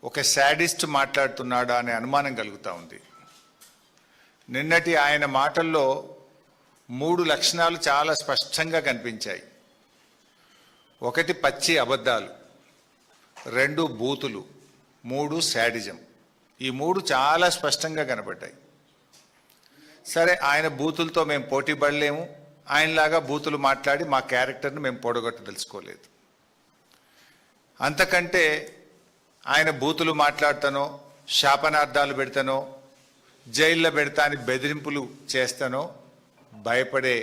ఒక శాడిస్ట్ మాట్లాడుతున్నాడా అనే అనుమానం కలుగుతూ ఉంది. నిన్నటి ఆయన మాటల్లో 3 లక్షణాలు చాలా స్పష్టంగా కనిపించాయి. 1 పచ్చి అబద్ధాలు, 2 బూతులు, 3 శాడిజం. ఈ 3 చాలా స్పష్టంగా కనబడ్డాయి. సరే, ఆయన బూతులతో మేము పోటీ పడలేము, ఆయనలాగా బూతులు మాట్లాడి మా క్యారెక్టర్ని మేము పొడగొట్టదలుచుకోలేదు. అంతకంటే ఆయన బూతులు మాట్లాడతానో, శాపనార్థాలు పెడతానో, జైల్లో పెడతా అని బెదిరింపులు చేస్తానో భయపడే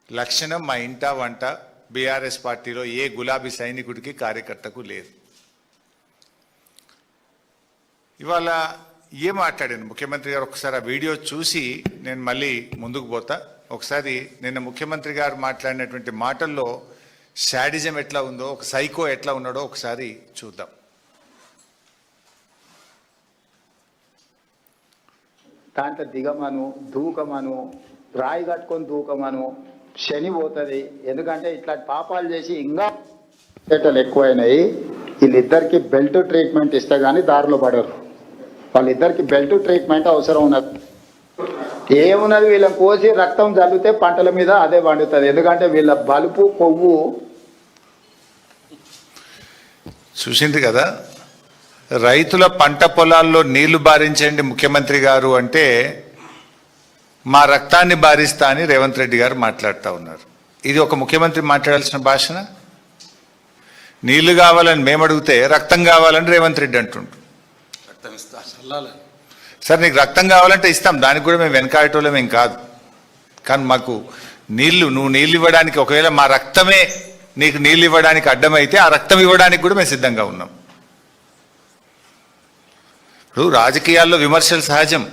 లక్షణం మా ఇంటా వంట బీఆర్ఎస్ పార్టీలో ఏ గులాబీ సైనికుడికి కార్యకర్తకు లేదు. ఇవాళ ఏం మాట్లాడాను ముఖ్యమంత్రి గారు, ఒకసారి ఆ వీడియో చూసి నేను మళ్ళీ ముందుకు పోతా. ఒకసారి నిన్న ముఖ్యమంత్రి గారు మాట్లాడినటువంటి మాటల్లో శాడిజం ఎట్లా ఉందో, ఒక సైకో ఎట్లా ఉన్నాడో ఒకసారి చూద్దాం. దాంట్లో దిగమను, దూకమను, రాయి కట్టుకొని దూకమను, శని పోతుంది. ఎందుకంటే ఇట్లాంటి పాపాలు చేసి ఇంకా చేటలు ఎక్కువైనాయి. వీళ్ళిద్దరికి బెల్ట్ ట్రీట్మెంట్ ఇస్తే కానీ దారిలో పడరు. వాళ్ళిద్దరికి బెల్ట్ ట్రీట్మెంట్ అవసరం ఉన్నది. ఏమున్నది, వీళ్ళని కోసి రక్తం జల్లితే పంటల మీద అదే పండుతుంది. ఎందుకంటే వీళ్ళ బలుపు కొవ్వు చూసింది కదా. రైతుల పంట పొలాల్లో నీళ్లు బారించండి ముఖ్యమంత్రి గారు అంటే మా రక్తాన్ని బారిస్తా అని రేవంత్ రెడ్డి గారు మాట్లాడుతూ ఉన్నారు. ఇది ఒక ముఖ్యమంత్రి మాట్లాడాల్సిన భాషన? నీళ్లు కావాలని మేము అడిగితే రక్తం కావాలని రేవంత్ రెడ్డి అంటుండు. సరే, నీకు రక్తం కావాలంటే ఇస్తాం, దానికి కూడా మేము వెనకాడటోళ్ళం ఏం కాదు. కానీ మాకు నువ్వు నీళ్ళు ఇవ్వడానికి, ఒకవేళ మా రక్తమే నీకు నీళ్ళు ఇవ్వడానికి అడ్డమైతే ఆ రక్తం ఇవ్వడానికి కూడా మేము సిద్ధంగా ఉన్నాం. ఇప్పుడు రాజకీయాల్లో విమర్శలు సహజం.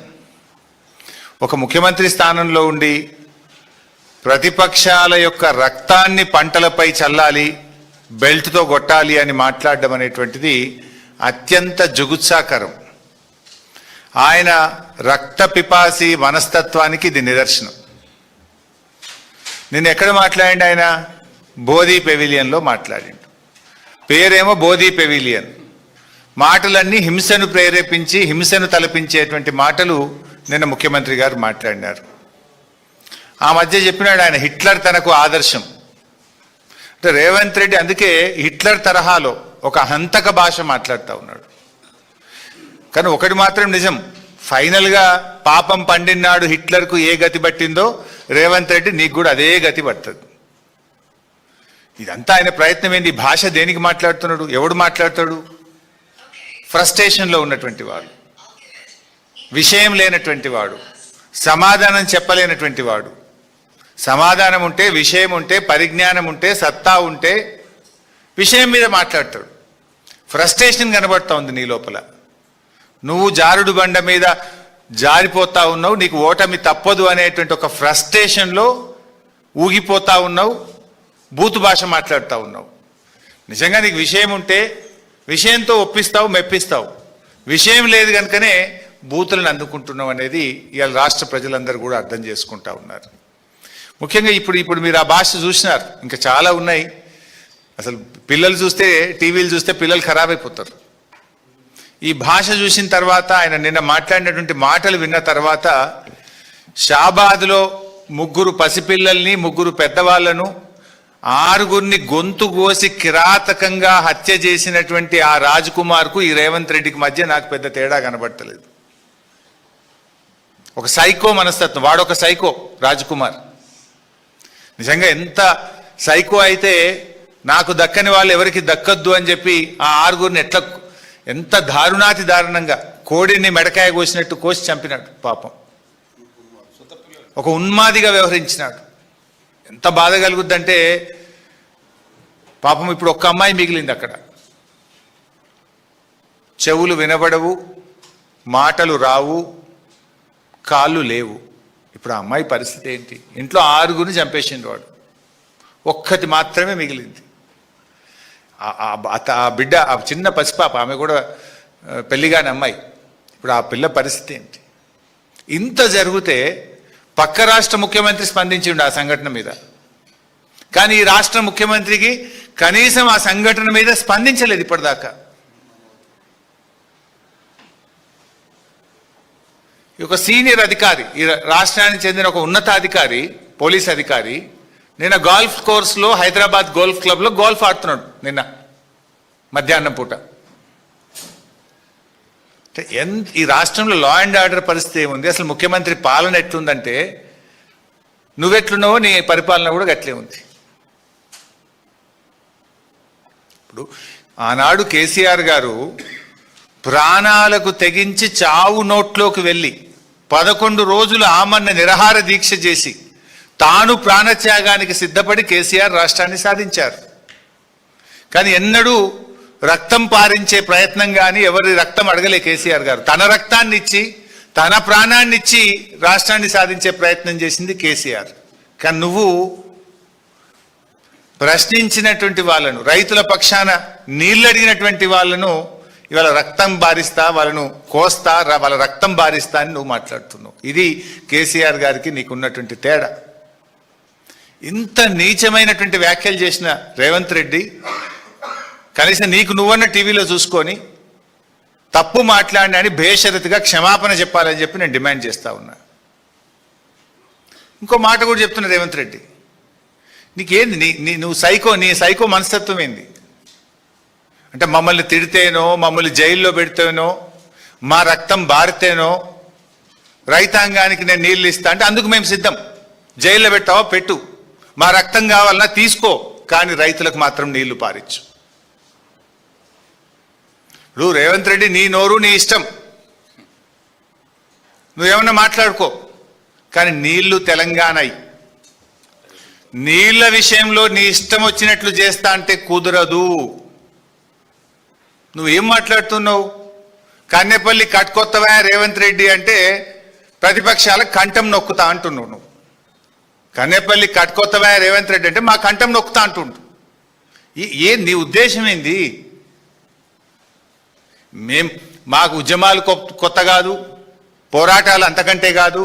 ఒక ముఖ్యమంత్రి స్థానంలో ఉండి ప్రతిపక్షాల యొక్క రక్తాన్ని పంటలపై చల్లాలి, బెల్ట్తో కొట్టాలి అని మాట్లాడడం అనేటువంటిది అత్యంత జుగుత్సాకరం. ఆయన రక్త పిపాసి మనస్తత్వానికి ఇది నిదర్శనం. నేను ఎక్కడ మాట్లాడిండు? ఆయన బోధి పెవిలియన్లో మాట్లాడిండు. పేరేమో బోధి పెవిలియన్. మాటలన్నీ హింసను ప్రేరేపించి హింసను తలపించేటువంటి మాటలు నిన్న ముఖ్యమంత్రి గారు మాట్లాడినారు. ఆ మధ్య చెప్పినాడు ఆయన హిట్లర్ తనకు ఆదర్శం అంటే. రేవంత్ రెడ్డి అందుకే హిట్లర్ తరహాలో ఒక హంతక భాష మాట్లాడుతూ ఉన్నాడు. కానీ ఒకటి మాత్రం నిజం, ఫైనల్గా పాపం పండినాడు హిట్లర్కు ఏ గతి పట్టిందో రేవంత్ రెడ్డి నీకు కూడా అదే గతి పడుతుంది. ఇదంతా ఆయన ప్రయత్నం ఏంది? భాష దేనికి మాట్లాడుతున్నాడు? ఎవడు మాట్లాడతాడు? ఫ్రస్ట్రేషన్లో ఉన్నటువంటి వాడు, విషయం లేనటువంటి వాడు, సమాధానం చెప్పలేనటువంటి వాడు. సమాధానం ఉంటే, విషయం ఉంటే, పరిజ్ఞానం ఉంటే, సత్తా ఉంటే విషయం మీద మాట్లాడతాడు. ఫ్రస్ట్రేషన్ కనబడుతూ ఉంది నీ లోపల. నువ్వు జారుడు బండ మీద జారిపోతా ఉన్నావు, నీకు ఓటమి తప్పదు అనేటువంటి ఒక ఫ్రస్ట్రేషన్లో ఊగిపోతా ఉన్నావు, బూతు భాష మాట్లాడుతూ ఉన్నావు. నిజంగా నీకు విషయం ఉంటే విషయంతో ఒప్పిస్తావు, మెప్పిస్తావు. విషయం లేదు కనుకనే బూతులను అందుకుంటున్నావు అనేది ఇవాళ రాష్ట్ర ప్రజలందరూ కూడా అర్థం చేసుకుంటా ఉన్నారు. ముఖ్యంగా ఇప్పుడు మీరు ఆ భాష చూసినారు, ఇంకా చాలా ఉన్నాయి. అసలు పిల్లలు చూస్తే, టీవీలు చూస్తే పిల్లలు ఖరాబ్ అయిపోతారు. ఈ భాష చూసిన తర్వాత, ఆయన నిన్న మాట్లాడినటువంటి మాటలు విన్న తర్వాత, షాబాద్లో 3 పసిపిల్లల్ని 3 పెద్దవాళ్లను 6గురిని గొంతు కోసి కిరాతకంగా హత్య చేసినటువంటి ఆ రాజ్ కుమార్కు ఈ రేవంత్ రెడ్డికి మధ్య నాకు పెద్ద తేడా కనబడతలేదు. ఒక సైకో మనస్తత్వం, వాడొక సైకో రాజ్ కుమార్. నిజంగా ఎంత సైకో అయితే నాకు దక్కని వాళ్ళు ఎవరికి దక్కద్దు అని చెప్పి ఆ 6గురిని ఎంత దారుణాతి దారుణంగా కోడిని మెడకాయ కోసినట్టు కోసి చంపినాడు. పాపం ఒక ఉన్మాదిగా వ్యవహరించినాడు. ఎంత బాధ కలుగుద్దంటే, పాపం ఇప్పుడు ఒక్క అమ్మాయి మిగిలింది అక్కడ. చెవులు వినబడవు, మాటలు రావు, కాళ్ళు లేవు. ఇప్పుడు ఆ అమ్మాయి పరిస్థితి ఏంటి? ఇంట్లో 6గురిని చంపేసిండు వాడు, ఒక్కటి మాత్రమే మిగిలింది. ఆ బిడ్డ, ఆ చిన్న పసిపాప, ఆమె కూడా పెళ్లిగాని అమ్మాయి. ఇప్పుడు ఆ పిల్ల పరిస్థితి ఏంటి? ఇంత జరిగితే పక్క రాష్ట్ర ముఖ్యమంత్రి స్పందించిండు ఆ సంఘటన మీద. కానీ ఈ రాష్ట్ర ముఖ్యమంత్రికి కనీసం ఆ సంఘటన మీద స్పందించలేదు ఇప్పటిదాకా. ఒక సీనియర్ అధికారి, ఈ రాష్ట్రానికి చెందిన ఒక ఉన్నతాధికారి, పోలీస్ అధికారి నిన్న గోల్ఫ్ కోర్సులో హైదరాబాద్ గోల్ఫ్ క్లబ్లో గోల్ఫ్ ఆడుతున్నాడు నిన్న మధ్యాహ్నం పూట. ఈ రాష్ట్రంలో లా అండ్ ఆర్డర్ పరిస్థితి ఏముంది, అసలు ముఖ్యమంత్రి పాలన ఎట్లుందంటే నువ్వెట్లున్నావో నీ పరిపాలన కూడా గట్లే ఉంది. ఇప్పుడు ఆనాడు కేసీఆర్ గారు ప్రాణాలకు తెగించి చావు నోట్లోకి వెళ్ళి 11 రోజులు ఆమరణ నిరాహార దీక్ష చేసి తాను ప్రాణత్యాగానికి సిద్ధపడి కేసీఆర్ రాష్ట్రాన్ని సాధించారు. కానీ ఎన్నడూ రక్తం పారించే ప్రయత్నం కానీ ఎవరి రక్తం అడగలే కేసీఆర్ గారు. తన రక్తాన్ని ఇచ్చి తన ప్రాణాన్ని ఇచ్చి రాష్ట్రాన్ని సాధించే ప్రయత్నం చేసింది కేసీఆర్. కానీ నువ్వు ప్రశ్నించినటువంటి వాళ్ళను, రైతుల పక్షాన నీళ్ళు అడిగినటువంటి వాళ్ళను ఇవాళ రక్తం బారిస్తా, వాళ్ళను కోస్తా, వాళ్ళ రక్తం బారిస్తా అని నువ్వు మాట్లాడుతున్నావు. ఇది కేసీఆర్ గారికి నీకున్నటువంటి తేడా. ఇంత నీచమైనటువంటి వ్యాఖ్యలు చేసిన రేవంత్ రెడ్డి కనీసం నీకు నువ్వన్న టీవీలో చూసుకొని తప్పు మాట్లాడినా అని బేషరతుగా క్షమాపణ చెప్పాలని చెప్పి నేను డిమాండ్ చేస్తా ఉన్నా. ఇంకో మాట కూడా చెప్తున్నా రేవంత్ రెడ్డి, నీకేంది నువ్వు నీ సైకో మనస్తత్వం ఏంది అంటే మమ్మల్ని తిడితేనో, మమ్మల్ని జైల్లో పెడితేనో, మా రక్తం బారితేనో రైతాంగానికి నేను నీళ్ళు ఇస్తా అంటే అందుకు మేము సిద్ధం. జైల్లో పెట్టావా పెట్టు, మా రక్తం కావాలన్నా తీసుకో, కానీ రైతులకు మాత్రం నీళ్లు పారించు. ఇప్పుడు రేవంత్ రెడ్డి నీ నోరు నీ ఇష్టం, నువ్వేమన్నా మాట్లాడుకో, కానీ నీళ్లు తెలంగాణయి. నీళ్ల విషయంలో నీ ఇష్టం వచ్చినట్లు చేస్తా అంటే కుదరదు. నువ్వేం మాట్లాడుతున్నావు? కన్నెపల్లి కట్టుకొత్తవా రేవంత్ రెడ్డి అంటే ప్రతిపక్షాల కంఠం నొక్కుతా అంటున్నావు. నువ్వు కన్నెపల్లి కట్టుకొత్తవా రేవంత్ రెడ్డి అంటే మా కంఠం నొక్కుతా అంటుండు. నీ ఉద్దేశం ఏంది? మాకు ఉద్యమాలు కొత్త కాదు, పోరాటాలు అంతకంటే కాదు.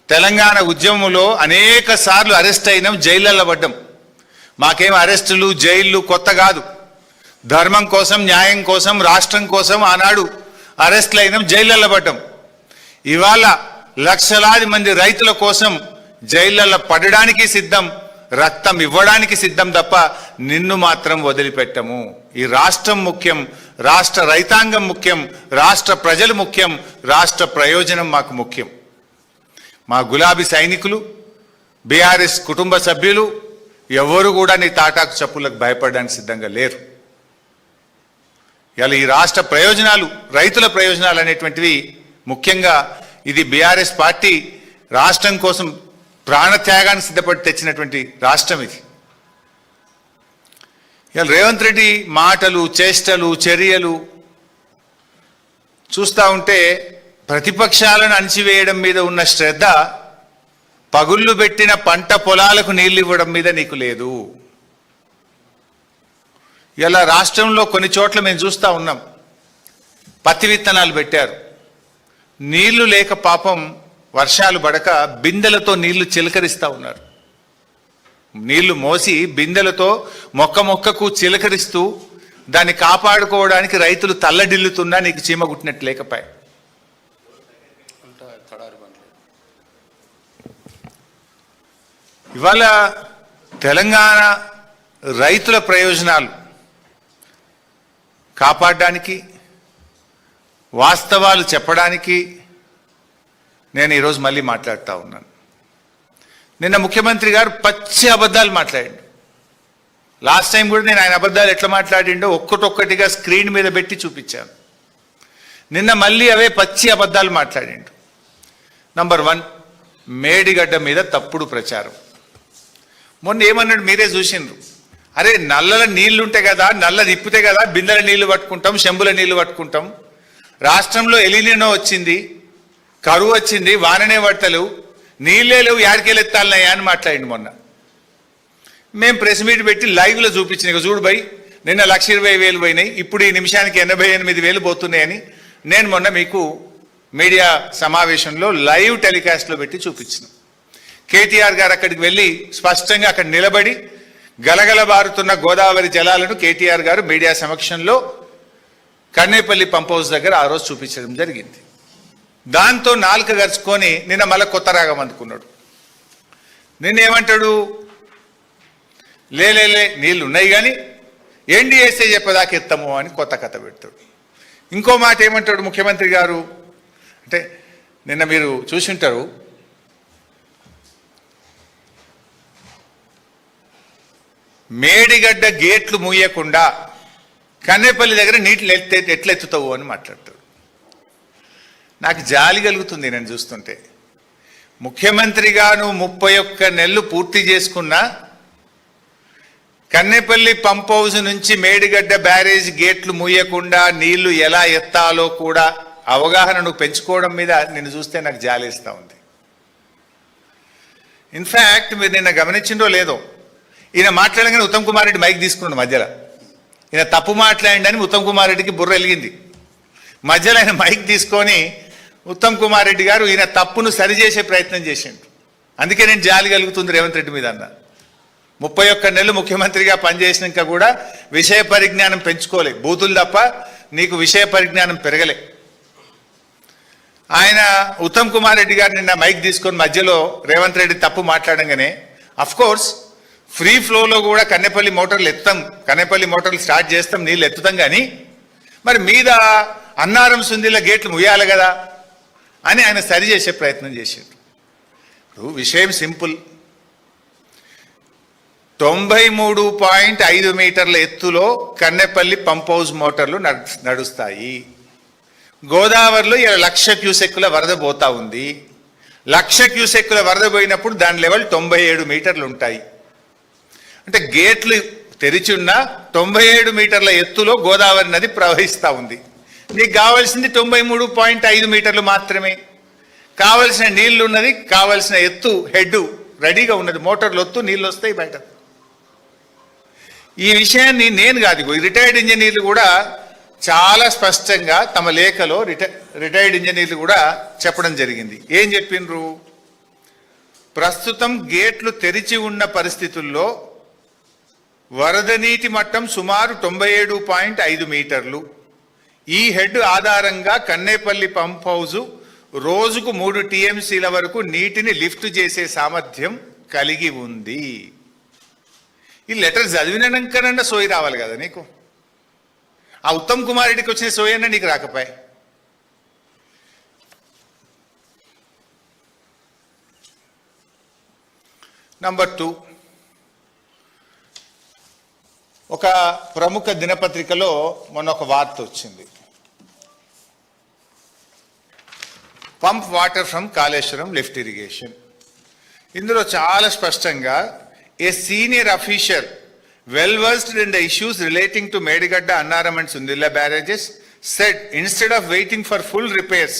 తెలంగాణ ఉద్యమంలో అనేక సార్లు అరెస్ట్ అయినాం, జైళ్ళల్లో పడ్డాం. మాకేం అరెస్టులు జైళ్ళు కొత్త కాదు. ధర్మం కోసం, న్యాయం కోసం, రాష్ట్రం కోసం ఆనాడు అరెస్టులు అయినాం, జైళ్ళల్లో పడ్డాం. ఇవాళ లక్షలాది మంది రైతుల కోసం జైళ్ళల్లో పడడానికి సిద్ధం, రక్తం ఇవ్వడానికి సిద్ధం తప్ప నిన్ను మాత్రం వదిలిపెట్టము. ఈ రాష్ట్రం ముఖ్యం, రాష్ట్ర రైతాంగం ముఖ్యం, రాష్ట్ర ప్రజలు ముఖ్యం, రాష్ట్ర ప్రయోజనం మాకు ముఖ్యం. మా గులాబీ సైనికులు, బీఆర్ఎస్ కుటుంబ సభ్యులు ఎవరు కూడా నీ తాటాకు చప్పులకు భయపడడానికి సిద్ధంగా లేరు. ఇలా ఈ రాష్ట్ర ప్రయోజనాలు, రైతుల ప్రయోజనాలు అనేటువంటివి ముఖ్యంగా ఇది బీఆర్ఎస్ పార్టీ రాష్ట్రం కోసం ప్రాణత్యాగాన్ని సిద్ధపడి తెచ్చినటువంటి రాష్ట్రం ఇది. ఇలా రేవంత్ రెడ్డి మాటలు, చేష్టలు, చర్యలు చూస్తూ ఉంటే ప్రతిపక్షాలను అణిచివేయడం మీద ఉన్న శ్రద్ధ పగుళ్ళు పెట్టిన పంట పొలాలకు నీళ్ళు ఇవ్వడం మీద నీకు లేదు. ఇలా రాష్ట్రంలో కొన్ని చోట్ల మేము చూస్తూ ఉన్నాం, పత్తి విత్తనాలు పెట్టారు, నీళ్లు లేక పాపం వర్షాలు పడక బిందెలతో నీళ్లు చిలకరిస్తూ ఉన్నారు. నీళ్లు మోసి బిందెలతో మొక్కకు చిలకరిస్తూ దాన్ని కాపాడుకోవడానికి రైతులు తల్లడిల్లుతున్నా నీకు చీమ గుట్టినట్టు లేకపోయా. ఇవాళ తెలంగాణ రైతుల ప్రయోజనాలు కాపాడడానికి, వాస్తవాలు చెప్పడానికి నేను ఈరోజు మళ్ళీ మాట్లాడుతూ ఉన్నాను. నిన్న ముఖ్యమంత్రి గారు పచ్చి అబద్ధాలు మాట్లాడిండు. లాస్ట్ టైం కూడా నేను ఆయన అబద్ధాలు ఎట్లా మాట్లాడిండో ఒక్కటొక్కటిగా స్క్రీన్ మీద పెట్టి చూపించాను. నిన్న మళ్ళీ అవే పచ్చి అబద్ధాలు మాట్లాడిండు. నంబర్ 1, మేడిగడ్డ మీద తప్పుడు ప్రచారం. మొన్న ఏమన్నాడు మీరే చూసిండ్రు, అరే నల్లల నీళ్లుంటే కదా, నల్ల తిప్పితే కదా బిందెల నీళ్లు పట్టుకుంటాం, చెంబుల నీళ్లు పట్టుకుంటాం. రాష్ట్రంలో ఎలినినో వచ్చింది, కరువు వచ్చింది, వాననే పడతలేవు, నీళ్ళే లేవు, యాడికెళ్ళెత్తాలన్నాయా అని మాట్లాడింది మొన్న. మేము ప్రెస్ మీట్ పెట్టి లైవ్లో చూపించిన, ఇక చూడు బై నిన్న 1,20,000 పోయినాయి, ఇప్పుడు ఈ నిమిషానికి 88,000 పోతున్నాయని నేను మొన్న మీకు మీడియా సమావేశంలో లైవ్ టెలికాస్ట్లో పెట్టి చూపించిన. కేటీఆర్ గారు అక్కడికి వెళ్ళి స్పష్టంగా అక్కడ నిలబడి గలగల బారుతున్న గోదావరి జలాలను కేటీఆర్ గారు మీడియా సమక్షంలో కన్నేపల్లి పంప్ హౌస్ దగ్గర ఆ రోజు చూపించడం జరిగింది. దాంతో నాలుక గరుచుకొని నిన్న మళ్ళీ కొత్త రాగం అందుకున్నాడు. నిన్నేమంటాడు, లే నీళ్ళు ఉన్నాయి కానీ ఎన్డీఎస్ఏ చెప్పేదాకా ఎత్తము అని కొత్త కథ పెడతాడు. ఇంకో మాట ఏమంటాడు ముఖ్యమంత్రి గారు అంటే, నిన్న మీరు చూసింటారు, మేడిగడ్డ గేట్లు మూయకుండా కన్నేపల్లి దగ్గర నీటిని ఎట్లా ఎత్తుతావు అని మాట్లాడతాడు. నాకు జాలి కలుగుతుంది నేను చూస్తుంటే. ముఖ్యమంత్రిగాను 31 నెలలు పూర్తి చేసుకున్నా కన్నేపల్లి పంప్ హౌస్ నుంచి మేడిగడ్డ బ్యారేజ్ గేట్లు మూయకుండా నీళ్లు ఎలా ఎత్తాలో కూడా అవగాహన నువ్వు పెంచుకోవడం మీద నిన్ను చూస్తే నాకు జాలేస్తూ ఉంది. ఇన్ఫ్యాక్ట్ మీరు నిన్న గమనించిందో లేదో, ఈయన మాట్లాడగానే ఉత్తమ్ కుమార్ రెడ్డి మైక్ తీసుకున్నాడు మధ్యలో. ఈయన తప్పు మాట్లాడిండని ఉత్తమ్ కుమార్ రెడ్డికి బుర్ర వెలిగింది. మధ్యలో ఆయన మైక్ తీసుకొని ఉత్తమ్ కుమార్ రెడ్డి గారు ఈయన తప్పును సరిచేసే ప్రయత్నం చేసిండు. అందుకే నేను జాలి కలుగుతుంది రేవంత్ రెడ్డి మీద అన్న. 31 నెలలు ముఖ్యమంత్రిగా పనిచేసినాక కూడా విషయ పరిజ్ఞానం పెంచుకోలే, బూతులు తప్ప నీకు విషయ పరిజ్ఞానం పెరగలే. ఆయన ఉత్తమ్ కుమార్ రెడ్డి గారు నిన్న మైక్ తీసుకొని మధ్యలో రేవంత్ రెడ్డి తప్పు మాట్లాడంగానే, అఫ్ కోర్స్ ఫ్రీ ఫ్లోలో కూడా కన్నెపల్లి మోటార్లు ఎత్తాం, కన్నెపల్లి మోటార్లు స్టార్ట్ చేస్తాం, నీళ్ళు ఎత్తుతాం, కానీ మరి మీద అన్నారం సుందిల గేట్లు ముయ్యాలి కదా అని ఆయన సరి చేసే ప్రయత్నం చేసిండు. ఇప్పుడు విషయం సింపుల్. 93.5 మీటర్ల ఎత్తులో కన్నెపల్లి పంప్ హౌస్ మోటార్లు నడుస్తాయి. గోదావరిలో 1,00,000 క్యూసెక్కుల వరద పోతా ఉంది. 1,00,000 క్యూసెక్కుల వరద పోయినప్పుడు దాని లెవెల్ 97 మీటర్లు ఉంటాయి. అంటే గేట్లు తెరిచి ఉన్న 97 మీటర్ల ఎత్తులో గోదావరి నది ప్రవహిస్తూ ఉంది. నీకు కావాల్సింది 93.5 మీటర్లు మాత్రమే. కావలసిన నీళ్లు ఉన్నది, కావలసిన ఎత్తు హెడ్ రెడీగా ఉన్నది, మోటార్లు ఒత్తు నీళ్ళు వస్తాయి బయట. ఈ విషయాన్ని నేను కాదు, రిటైర్డ్ ఇంజనీర్లు కూడా చాలా స్పష్టంగా తమ లేఖలో రిటైర్డ్ ఇంజనీర్లు కూడా చెప్పడం జరిగింది. ఏం చెప్పిండ్రు, ప్రస్తుతం గేట్లు తెరిచి ఉన్న పరిస్థితుల్లో వరద నీటి మట్టం సుమారు 97.5 మీటర్లు. ఈ హెడ్ ఆధారంగా కన్నేపల్లి పంప్ హౌజు రోజుకు 3 టీఎంసీల వరకు నీటిని లిఫ్ట్ చేసే సామర్థ్యం కలిగి ఉంది. ఈ లెటర్ చదివినాకనన్నా సోయి రావాలి కదా నీకు. ఆ ఉత్తమ్ కుమార్ రెడ్డికి వచ్చిన సోయి అన్నా నీకు రాకపోయా. నంబర్ 2, ఒక ప్రముఖ దినపత్రికలో మొన్న ఒక వార్త వచ్చింది. Pump water from Kaleshwaram lift irrigation. ఇందులో చాలా స్పష్టంగా a senior official well versed in the issues relating to Medigadda, Annaram and Sundilla barrages said instead of waiting for full repairs,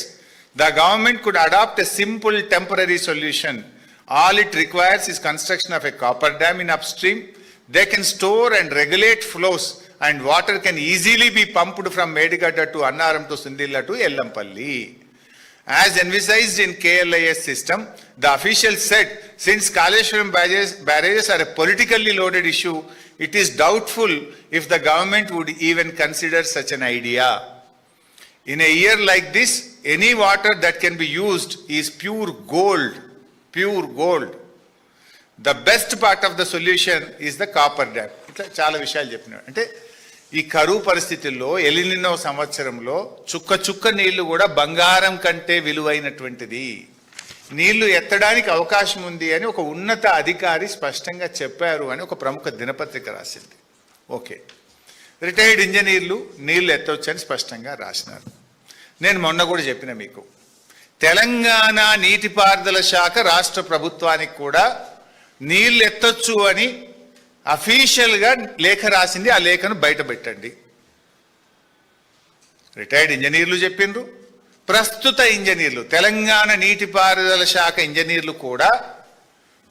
the government could adopt a simple temporary solution. All it requires is construction of a copper dam in upstream. They can store and regulate flows and water can easily be pumped from Medigadda to Annaram to Sundilla to Ellampalli. As envisaged in KLIS system, the official said, since Kaleshwaram barrages are a politically loaded issue, it is doubtful if the government would even consider such an idea. In a year like this, any water that can be used is pure gold, pure gold. The best part of the solution is the copper dam. ఇట్లా చాలా విషయాలు చెప్పినాడు. అంటే ఈ కరువు పరిస్థితుల్లో El Niño సంవత్సరంలో చుక్క చుక్క నీళ్లు కూడా బంగారం కంటే విలువైనటువంటిది, నీళ్లు ఎత్తడానికి అవకాశం ఉంది అని ఒక ఉన్నత అధికారి స్పష్టంగా చెప్పారు అని ఒక ప్రముఖ దినపత్రిక రాసింది. ఓకే, రిటైర్డ్ ఇంజనీర్లు నీళ్లు ఎత్తవచ్చని స్పష్టంగా రాసినారు. నేను మొన్న కూడా చెప్పిన మీకు, తెలంగాణ నీటిపారుదల శాఖ రాష్ట్ర ప్రభుత్వానికి కూడా నీళ్లు ఎత్తొచ్చు అని అఫీషియల్గా లేఖ రాసింది. ఆ లేఖను బయట పెట్టండి. రిటైర్డ్ ఇంజనీర్లు చెప్పిండ్రు, ప్రస్తుత ఇంజనీర్లు, తెలంగాణ నీటిపారుదల శాఖ ఇంజనీర్లు కూడా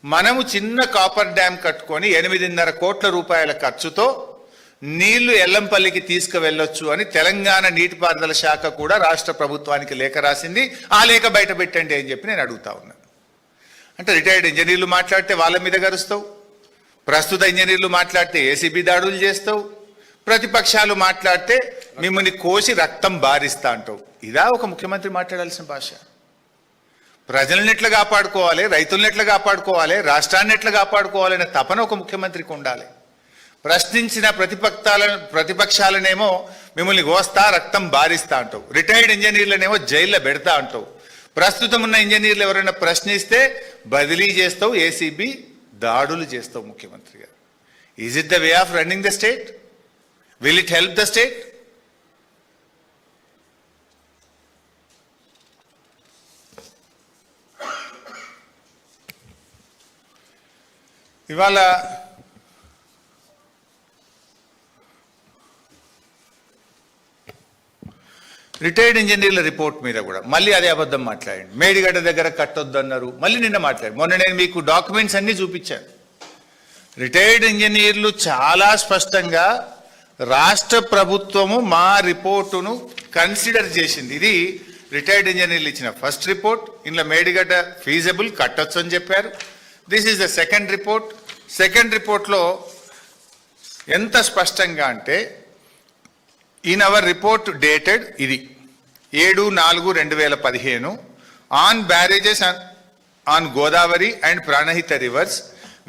మనము చిన్న కాపర్ డ్యామ్ కట్టుకొని 8.5 కోట్ల రూపాయల ఖర్చుతో నీళ్లు ఎల్లంపల్లికి తీసుకువెళ్ళొచ్చు అని తెలంగాణ నీటిపారుదల శాఖ కూడా రాష్ట్ర ప్రభుత్వానికి లేఖ రాసింది. ఆ లేఖ బయట పెట్టండి అని చెప్పి నేను అడుగుతా ఉన్నాను. అంటే రిటైర్డ్ ఇంజనీర్లు మాట్లాడితే వాళ్ళ మీద గరుస్తావు, ప్రస్తుత ఇంజనీర్లు మాట్లాడితే ఏసీబీ దాడులు చేస్తావు, ప్రతిపక్షాలు మాట్లాడితే మిమ్మల్ని కోసి రక్తం బారిస్తా అంటావు. ఇదా ఒక ముఖ్యమంత్రి మాట్లాడాల్సిన భాష? ప్రజలను ఎట్లా కాపాడుకోవాలి, రైతులను ఎట్లా కాపాడుకోవాలి, రాష్ట్రాన్ని ఎట్లా కాపాడుకోవాలనే తపన ఒక ముఖ్యమంత్రికి ఉండాలి. ప్రశ్నించిన ప్రతిపక్షాలనేమో మిమ్మల్ని గోస్తా రక్తం బారిస్తా అంటావు, రిటైర్డ్ ఇంజనీర్లనేమో జైల్లో పెడతా అంటావు, ప్రస్తుతం ఉన్న ఇంజనీర్లు ఎవరైనా ప్రశ్నిస్తే బదిలీ చేస్తావు, ఏసీబీ దాడులు చేస్తావు. ముఖ్యమంత్రి గారు, is it the way of running the state? Will it help the state? ఇవాళ రిటైర్డ్ ఇంజనీర్ల రిపోర్ట్ మీద కూడా మళ్ళీ అదే అబద్ధం మాట్లాడండి. మేడిగడ్డ దగ్గర కట్టొద్దన్నారు, మళ్ళీ నిన్న మాట్లాడు. మొన్న నేను మీకు డాక్యుమెంట్స్ అన్నీ చూపించాను. రిటైర్డ్ ఇంజనీర్లు చాలా స్పష్టంగా రాష్ట్ర ప్రభుత్వము మా రిపోర్టును కన్సిడర్ చేసింది. ఇది రిటైర్డ్ ఇంజనీర్లు ఇచ్చిన ఫస్ట్ రిపోర్ట్. ఇందులో మేడిగడ్డ ఫీజబుల్, కట్టొచ్చు అని చెప్పారు. This is the second report. Second రిపోర్ట్లో ఎంత స్పష్టంగా అంటే, ఇన్ అవర్ రిపోర్ట్ డేటెడ్ ఇది 7/4/2015 on barrages on Godavari and Pranahita reverse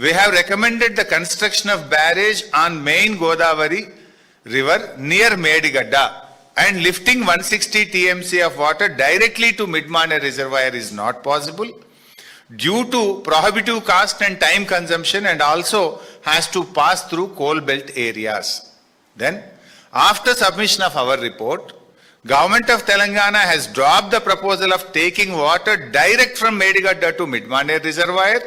we have recommended the construction of barrage on main Godavari river near Medigadda and lifting 160 TMC of water directly to Midmane reservoir is not possible due to prohibitive cost and time consumption, and also has to pass through coal belt areas. Then, after submission of our report, Government of Telangana has dropped the proposal of taking water direct from Medigadda to Midmane reservoir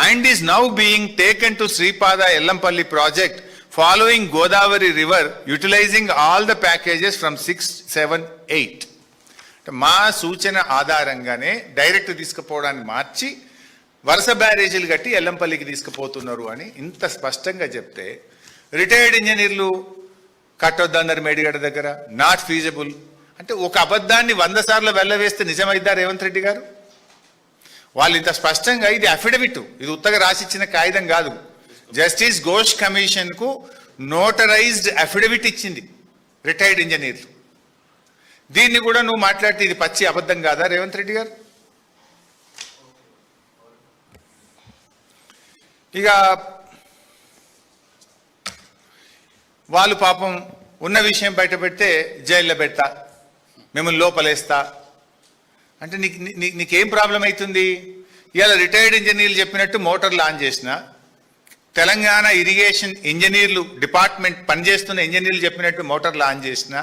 and is now being taken to Sripada Ellampalli project following Godavari river, utilizing all the packages from 6, 7, 8. మా సూచన ఆధారంగానే direct తీసుకుపోవడాన్ని మార్చి వరుస బ్యారేజీలు కట్టి ఎల్లంపల్లికి తీసుకుపోతున్నారు అని ఇంత స్పష్టంగా చెప్తే, retired ఇంజనీర్లు కట్టొద్దన్నారు మేడిగడ్డ దగ్గర, నాట్ ఫీజబుల్ అంటే ఒక అబద్ధాన్ని 100 సార్లు వెళ్ళవేస్తే నిజమైద్దా రేవంత్ రెడ్డి గారు? వాళ్ళు ఇంత స్పష్టంగా, ఇది అఫిడవిట్, ఇది ఉత్తగా రాసిచ్చిన కాగితం కాదు, జస్టిస్ ఘోష్ కమిషన్కు నోటరైజ్డ్ అఫిడవిట్ ఇచ్చింది రిటైర్డ్ ఇంజనీర్లు. దీన్ని కూడా నువ్వు మాట్లాడితే ఇది పచ్చి అబద్ధం కాదా రేవంత్ రెడ్డి గారు? ఇక వాళ్ళు పాపం ఉన్న విషయం బయట పెడితే జైల్లో పెడతా, మిమ్మల్ని లోపలేస్తా అంటే నీకేం ప్రాబ్లం అవుతుంది? ఇవాళ రిటైర్డ్ ఇంజనీర్లు చెప్పినట్టు మోటార్లు ఆన్ చేసిన, తెలంగాణ ఇరిగేషన్ ఇంజనీర్లు డిపార్ట్మెంట్ పనిచేస్తున్న ఇంజనీర్లు చెప్పినట్టు మోటార్లు ఆన్ చేసిన,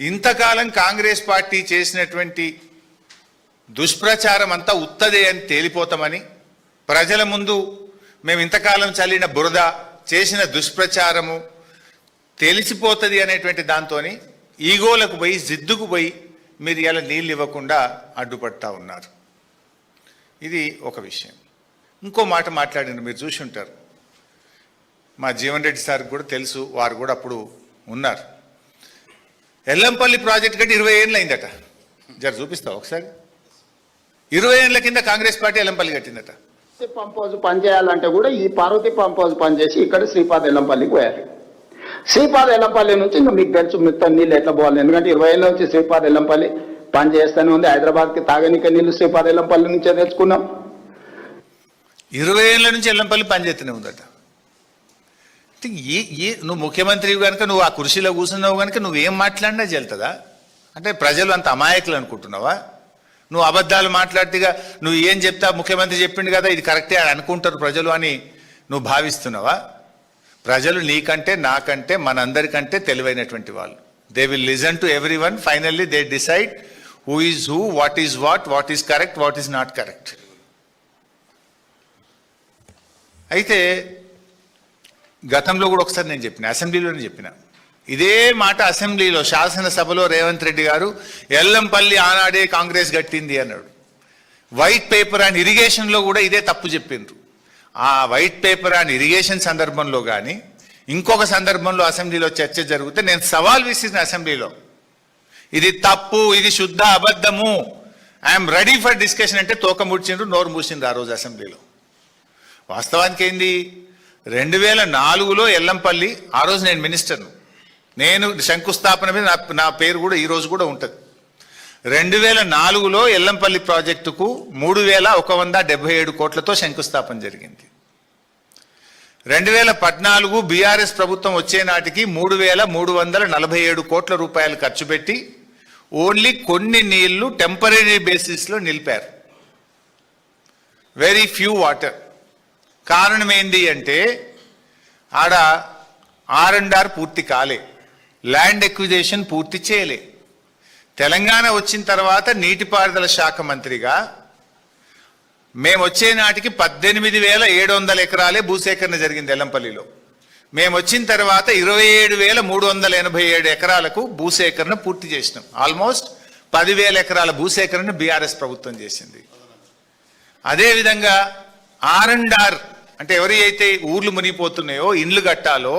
ఇంతకాలం కాంగ్రెస్ పార్టీ చేసినటువంటి దుష్ప్రచారం అంతా ఉత్తదే అని తేలిపోతామని, ప్రజల ముందు మేము ఇంతకాలం చల్లిన బురద, చేసిన దుష్ప్రచారము తెలిసిపోతుంది అనేటువంటి దాంతో ఈగోలకు పోయి, జిద్దుకు పోయి మీరు ఇలా నీళ్ళు ఇవ్వకుండా అడ్డుపడతా ఉన్నారు. ఇది ఒక విషయం. ఇంకో మాట మాట్లాడింది, మీరు చూసి ఉంటారు, మా జీవన్ రెడ్డి సార్కి కూడా తెలుసు, వారు కూడా అప్పుడు ఉన్నారు. ఎల్లంపల్లి ప్రాజెక్ట్ కట్టి 20 ఏళ్ళు అయిందట. జర చూపిస్తావు ఒకసారి. 20 ఏళ్ళ కింద కాంగ్రెస్ పార్టీ ఎల్లంపల్లి కట్టిందట. పంప్ హౌస్ పనిచేయాలంటే కూడా ఈ పార్వతి పంప్ హౌస్ పనిచేసి ఇక్కడ శ్రీపాద ఎల్లంపల్లికి పోయాలి. శ్రీపాద ఎల్లంపల్లి నుంచి ఇంకా మీకు తెలుసు మొత్తం నీళ్ళు ఎట్లా పోవాలి. ఎందుకంటే 20 ఏళ్ళ నుంచి శ్రీపాద ఎల్లంపల్లి పని చేస్తూనే ఉంది. హైదరాబాద్కి తాగనిక నీళ్ళు శ్రీపాద ఎల్లంపల్లి నుంచే తెచ్చుకున్నాం. 20 ఏళ్ళ నుంచి ఎల్లంపల్లి పనిచేస్తూనే ఉందట. నువ్వు ముఖ్యమంత్రి కనుక, నువ్వు ఆ కుర్చీలో కూర్చున్నావు కనుక నువ్వేం మాట్లాడినా చెల్తుందా? అంటే ప్రజలు అంత అమాయకులు అనుకుంటున్నావా? నువ్వు అబద్ధాలు మాట్లాడితేగా నువ్వు ఏం చెప్తా, ముఖ్యమంత్రి చెప్పిండు కదా ఇది కరెక్టే అని అనుకుంటారు ప్రజలు అని నువ్వు భావిస్తున్నావా? ప్రజలు నీకంటే, నాకంటే, మనందరికంటే తెలివైనటువంటి వాళ్ళు. They will listen to every one. Finally they decide who is who, what is what is correct, what is not correct. అయితే గతంలో కూడా ఒకసారి నేను చెప్పిన, అసెంబ్లీలోనే చెప్పిన ఇదే మాట. అసెంబ్లీలో శాసనసభలో రేవంత్ రెడ్డి గారు ఎల్లంపల్లి ఆనాడే కాంగ్రెస్ గట్టింది అన్నాడు. వైట్ పేపర్ అండ్ ఇరిగేషన్లో కూడా ఇదే తప్పు చెప్పిండ్రు. ఆ వైట్ పేపర్ అండ్ ఇరిగేషన్ సందర్భంలో కానీ ఇంకొక సందర్భంలో అసెంబ్లీలో చర్చ జరిగితే నేను సవాల్ విసిరిన అసెంబ్లీలో, ఇది తప్పు, ఇది శుద్ధ అబద్ధము, ఐఎమ్ రెడీ ఫర్ డిస్కషన్ అంటే తోక ముడిచిండ్రు, నోరు మూసిండ్రు ఆ రోజు అసెంబ్లీలో. వాస్తవానికి ఏంది, 2004లో ఎల్లంపల్లి, ఆ రోజు నేను మినిస్టర్ను, నేను శంకుస్థాపన మీద నా పేరు కూడా ఈ రోజు కూడా ఉంటుంది. 2004లో ఎల్లంపల్లి ప్రాజెక్టుకు 3,177 కోట్లతో శంకుస్థాపన జరిగింది. 2014 బీఆర్ఎస్ ప్రభుత్వం వచ్చే నాటికి 3,347 కోట్ల రూపాయలు ఖర్చు పెట్టి ఓన్లీ కొన్ని నీళ్లు టెంపరీ బేసిస్లో నిలిపారు. Very few water. కారణం ఏంటి అంటే ఆడ R&R పూర్తి కాలే, ల్యాండ్ ఎక్విజేషన్ పూర్తి చేయలే. తెలంగాణ వచ్చిన తర్వాత నీటిపారుదల శాఖ మంత్రిగా మేము వచ్చే నాటికి 18,700 ఎకరాలే భూసేకరణ జరిగింది ఎల్లంపల్లిలో. మేము వచ్చిన తర్వాత 27,387 ఎకరాలకు భూసేకరణ పూర్తి చేసినాం. ఆల్మోస్ట్ 10,000 ఎకరాల భూసేకరణ బీఆర్ఎస్ ప్రభుత్వం చేసింది. అదేవిధంగా R&R అంటే ఎవరి అయితే ఊర్లు మునిగిపోతున్నాయో ఇండ్లు కట్టాలో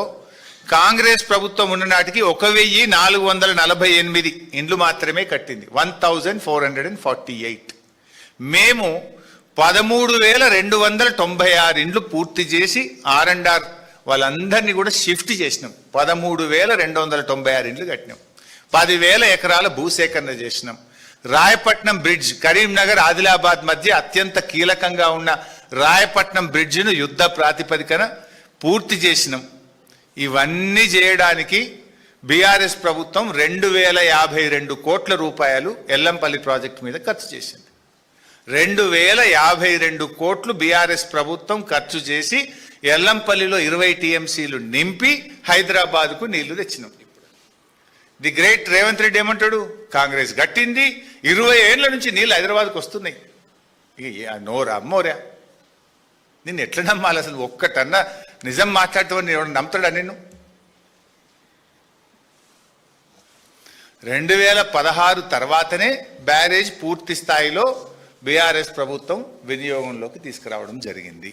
కాంగ్రెస్ ప్రభుత్వం ఉన్న నాటికి 1,448 ఇండ్లు మాత్రమే కట్టింది, 1,448. మేము 13,296 ఇండ్లు పూర్తి చేసి R&R వాళ్ళందరినీ కూడా షిఫ్ట్ చేసినాం. 13,296 ఇండ్లు కట్టినాం. 10,000 ఎకరాల భూసేకరణ చేసినాం. రాయపట్నం బ్రిడ్జ్, కరీంనగర్ ఆదిలాబాద్ మధ్య అత్యంత కీలకంగా ఉన్న రాయపట్నం బ్రిడ్జిను యుద్ధ ప్రాతిపదికన పూర్తి చేసినాం. ఇవన్నీ చేయడానికి బీఆర్ఎస్ ప్రభుత్వం 2,052 కోట్ల రూపాయలు ఎల్లంపల్లి ప్రాజెక్టు మీద ఖర్చు చేసింది. 2,052 కోట్లు బీఆర్ఎస్ ప్రభుత్వం ఖర్చు చేసి ఎల్లంపల్లిలో 20 టీఎంసీలు నింపి హైదరాబాద్కు నీళ్లు తెచ్చినాం. ది గ్రేట్ రేవంత్ రెడ్డి ఏమంటాడు, కాంగ్రెస్ గట్టింది, 20 ఏళ్ల నుంచి నీళ్ళు హైదరాబాద్కు వస్తున్నాయి. నోరా అమ్మోరా, నిన్ను ఎట్లా నమ్మాలి అసలు? ఒక్కటన్నా నిజం మాట్లాడతావని ఎవడు నమ్ముతాడా నిన్ను? 2016 తర్వాతనే బ్యారేజ్ పూర్తి స్థాయిలో బీఆర్ఎస్ ప్రభుత్వం వినియోగంలోకి తీసుకురావడం జరిగింది.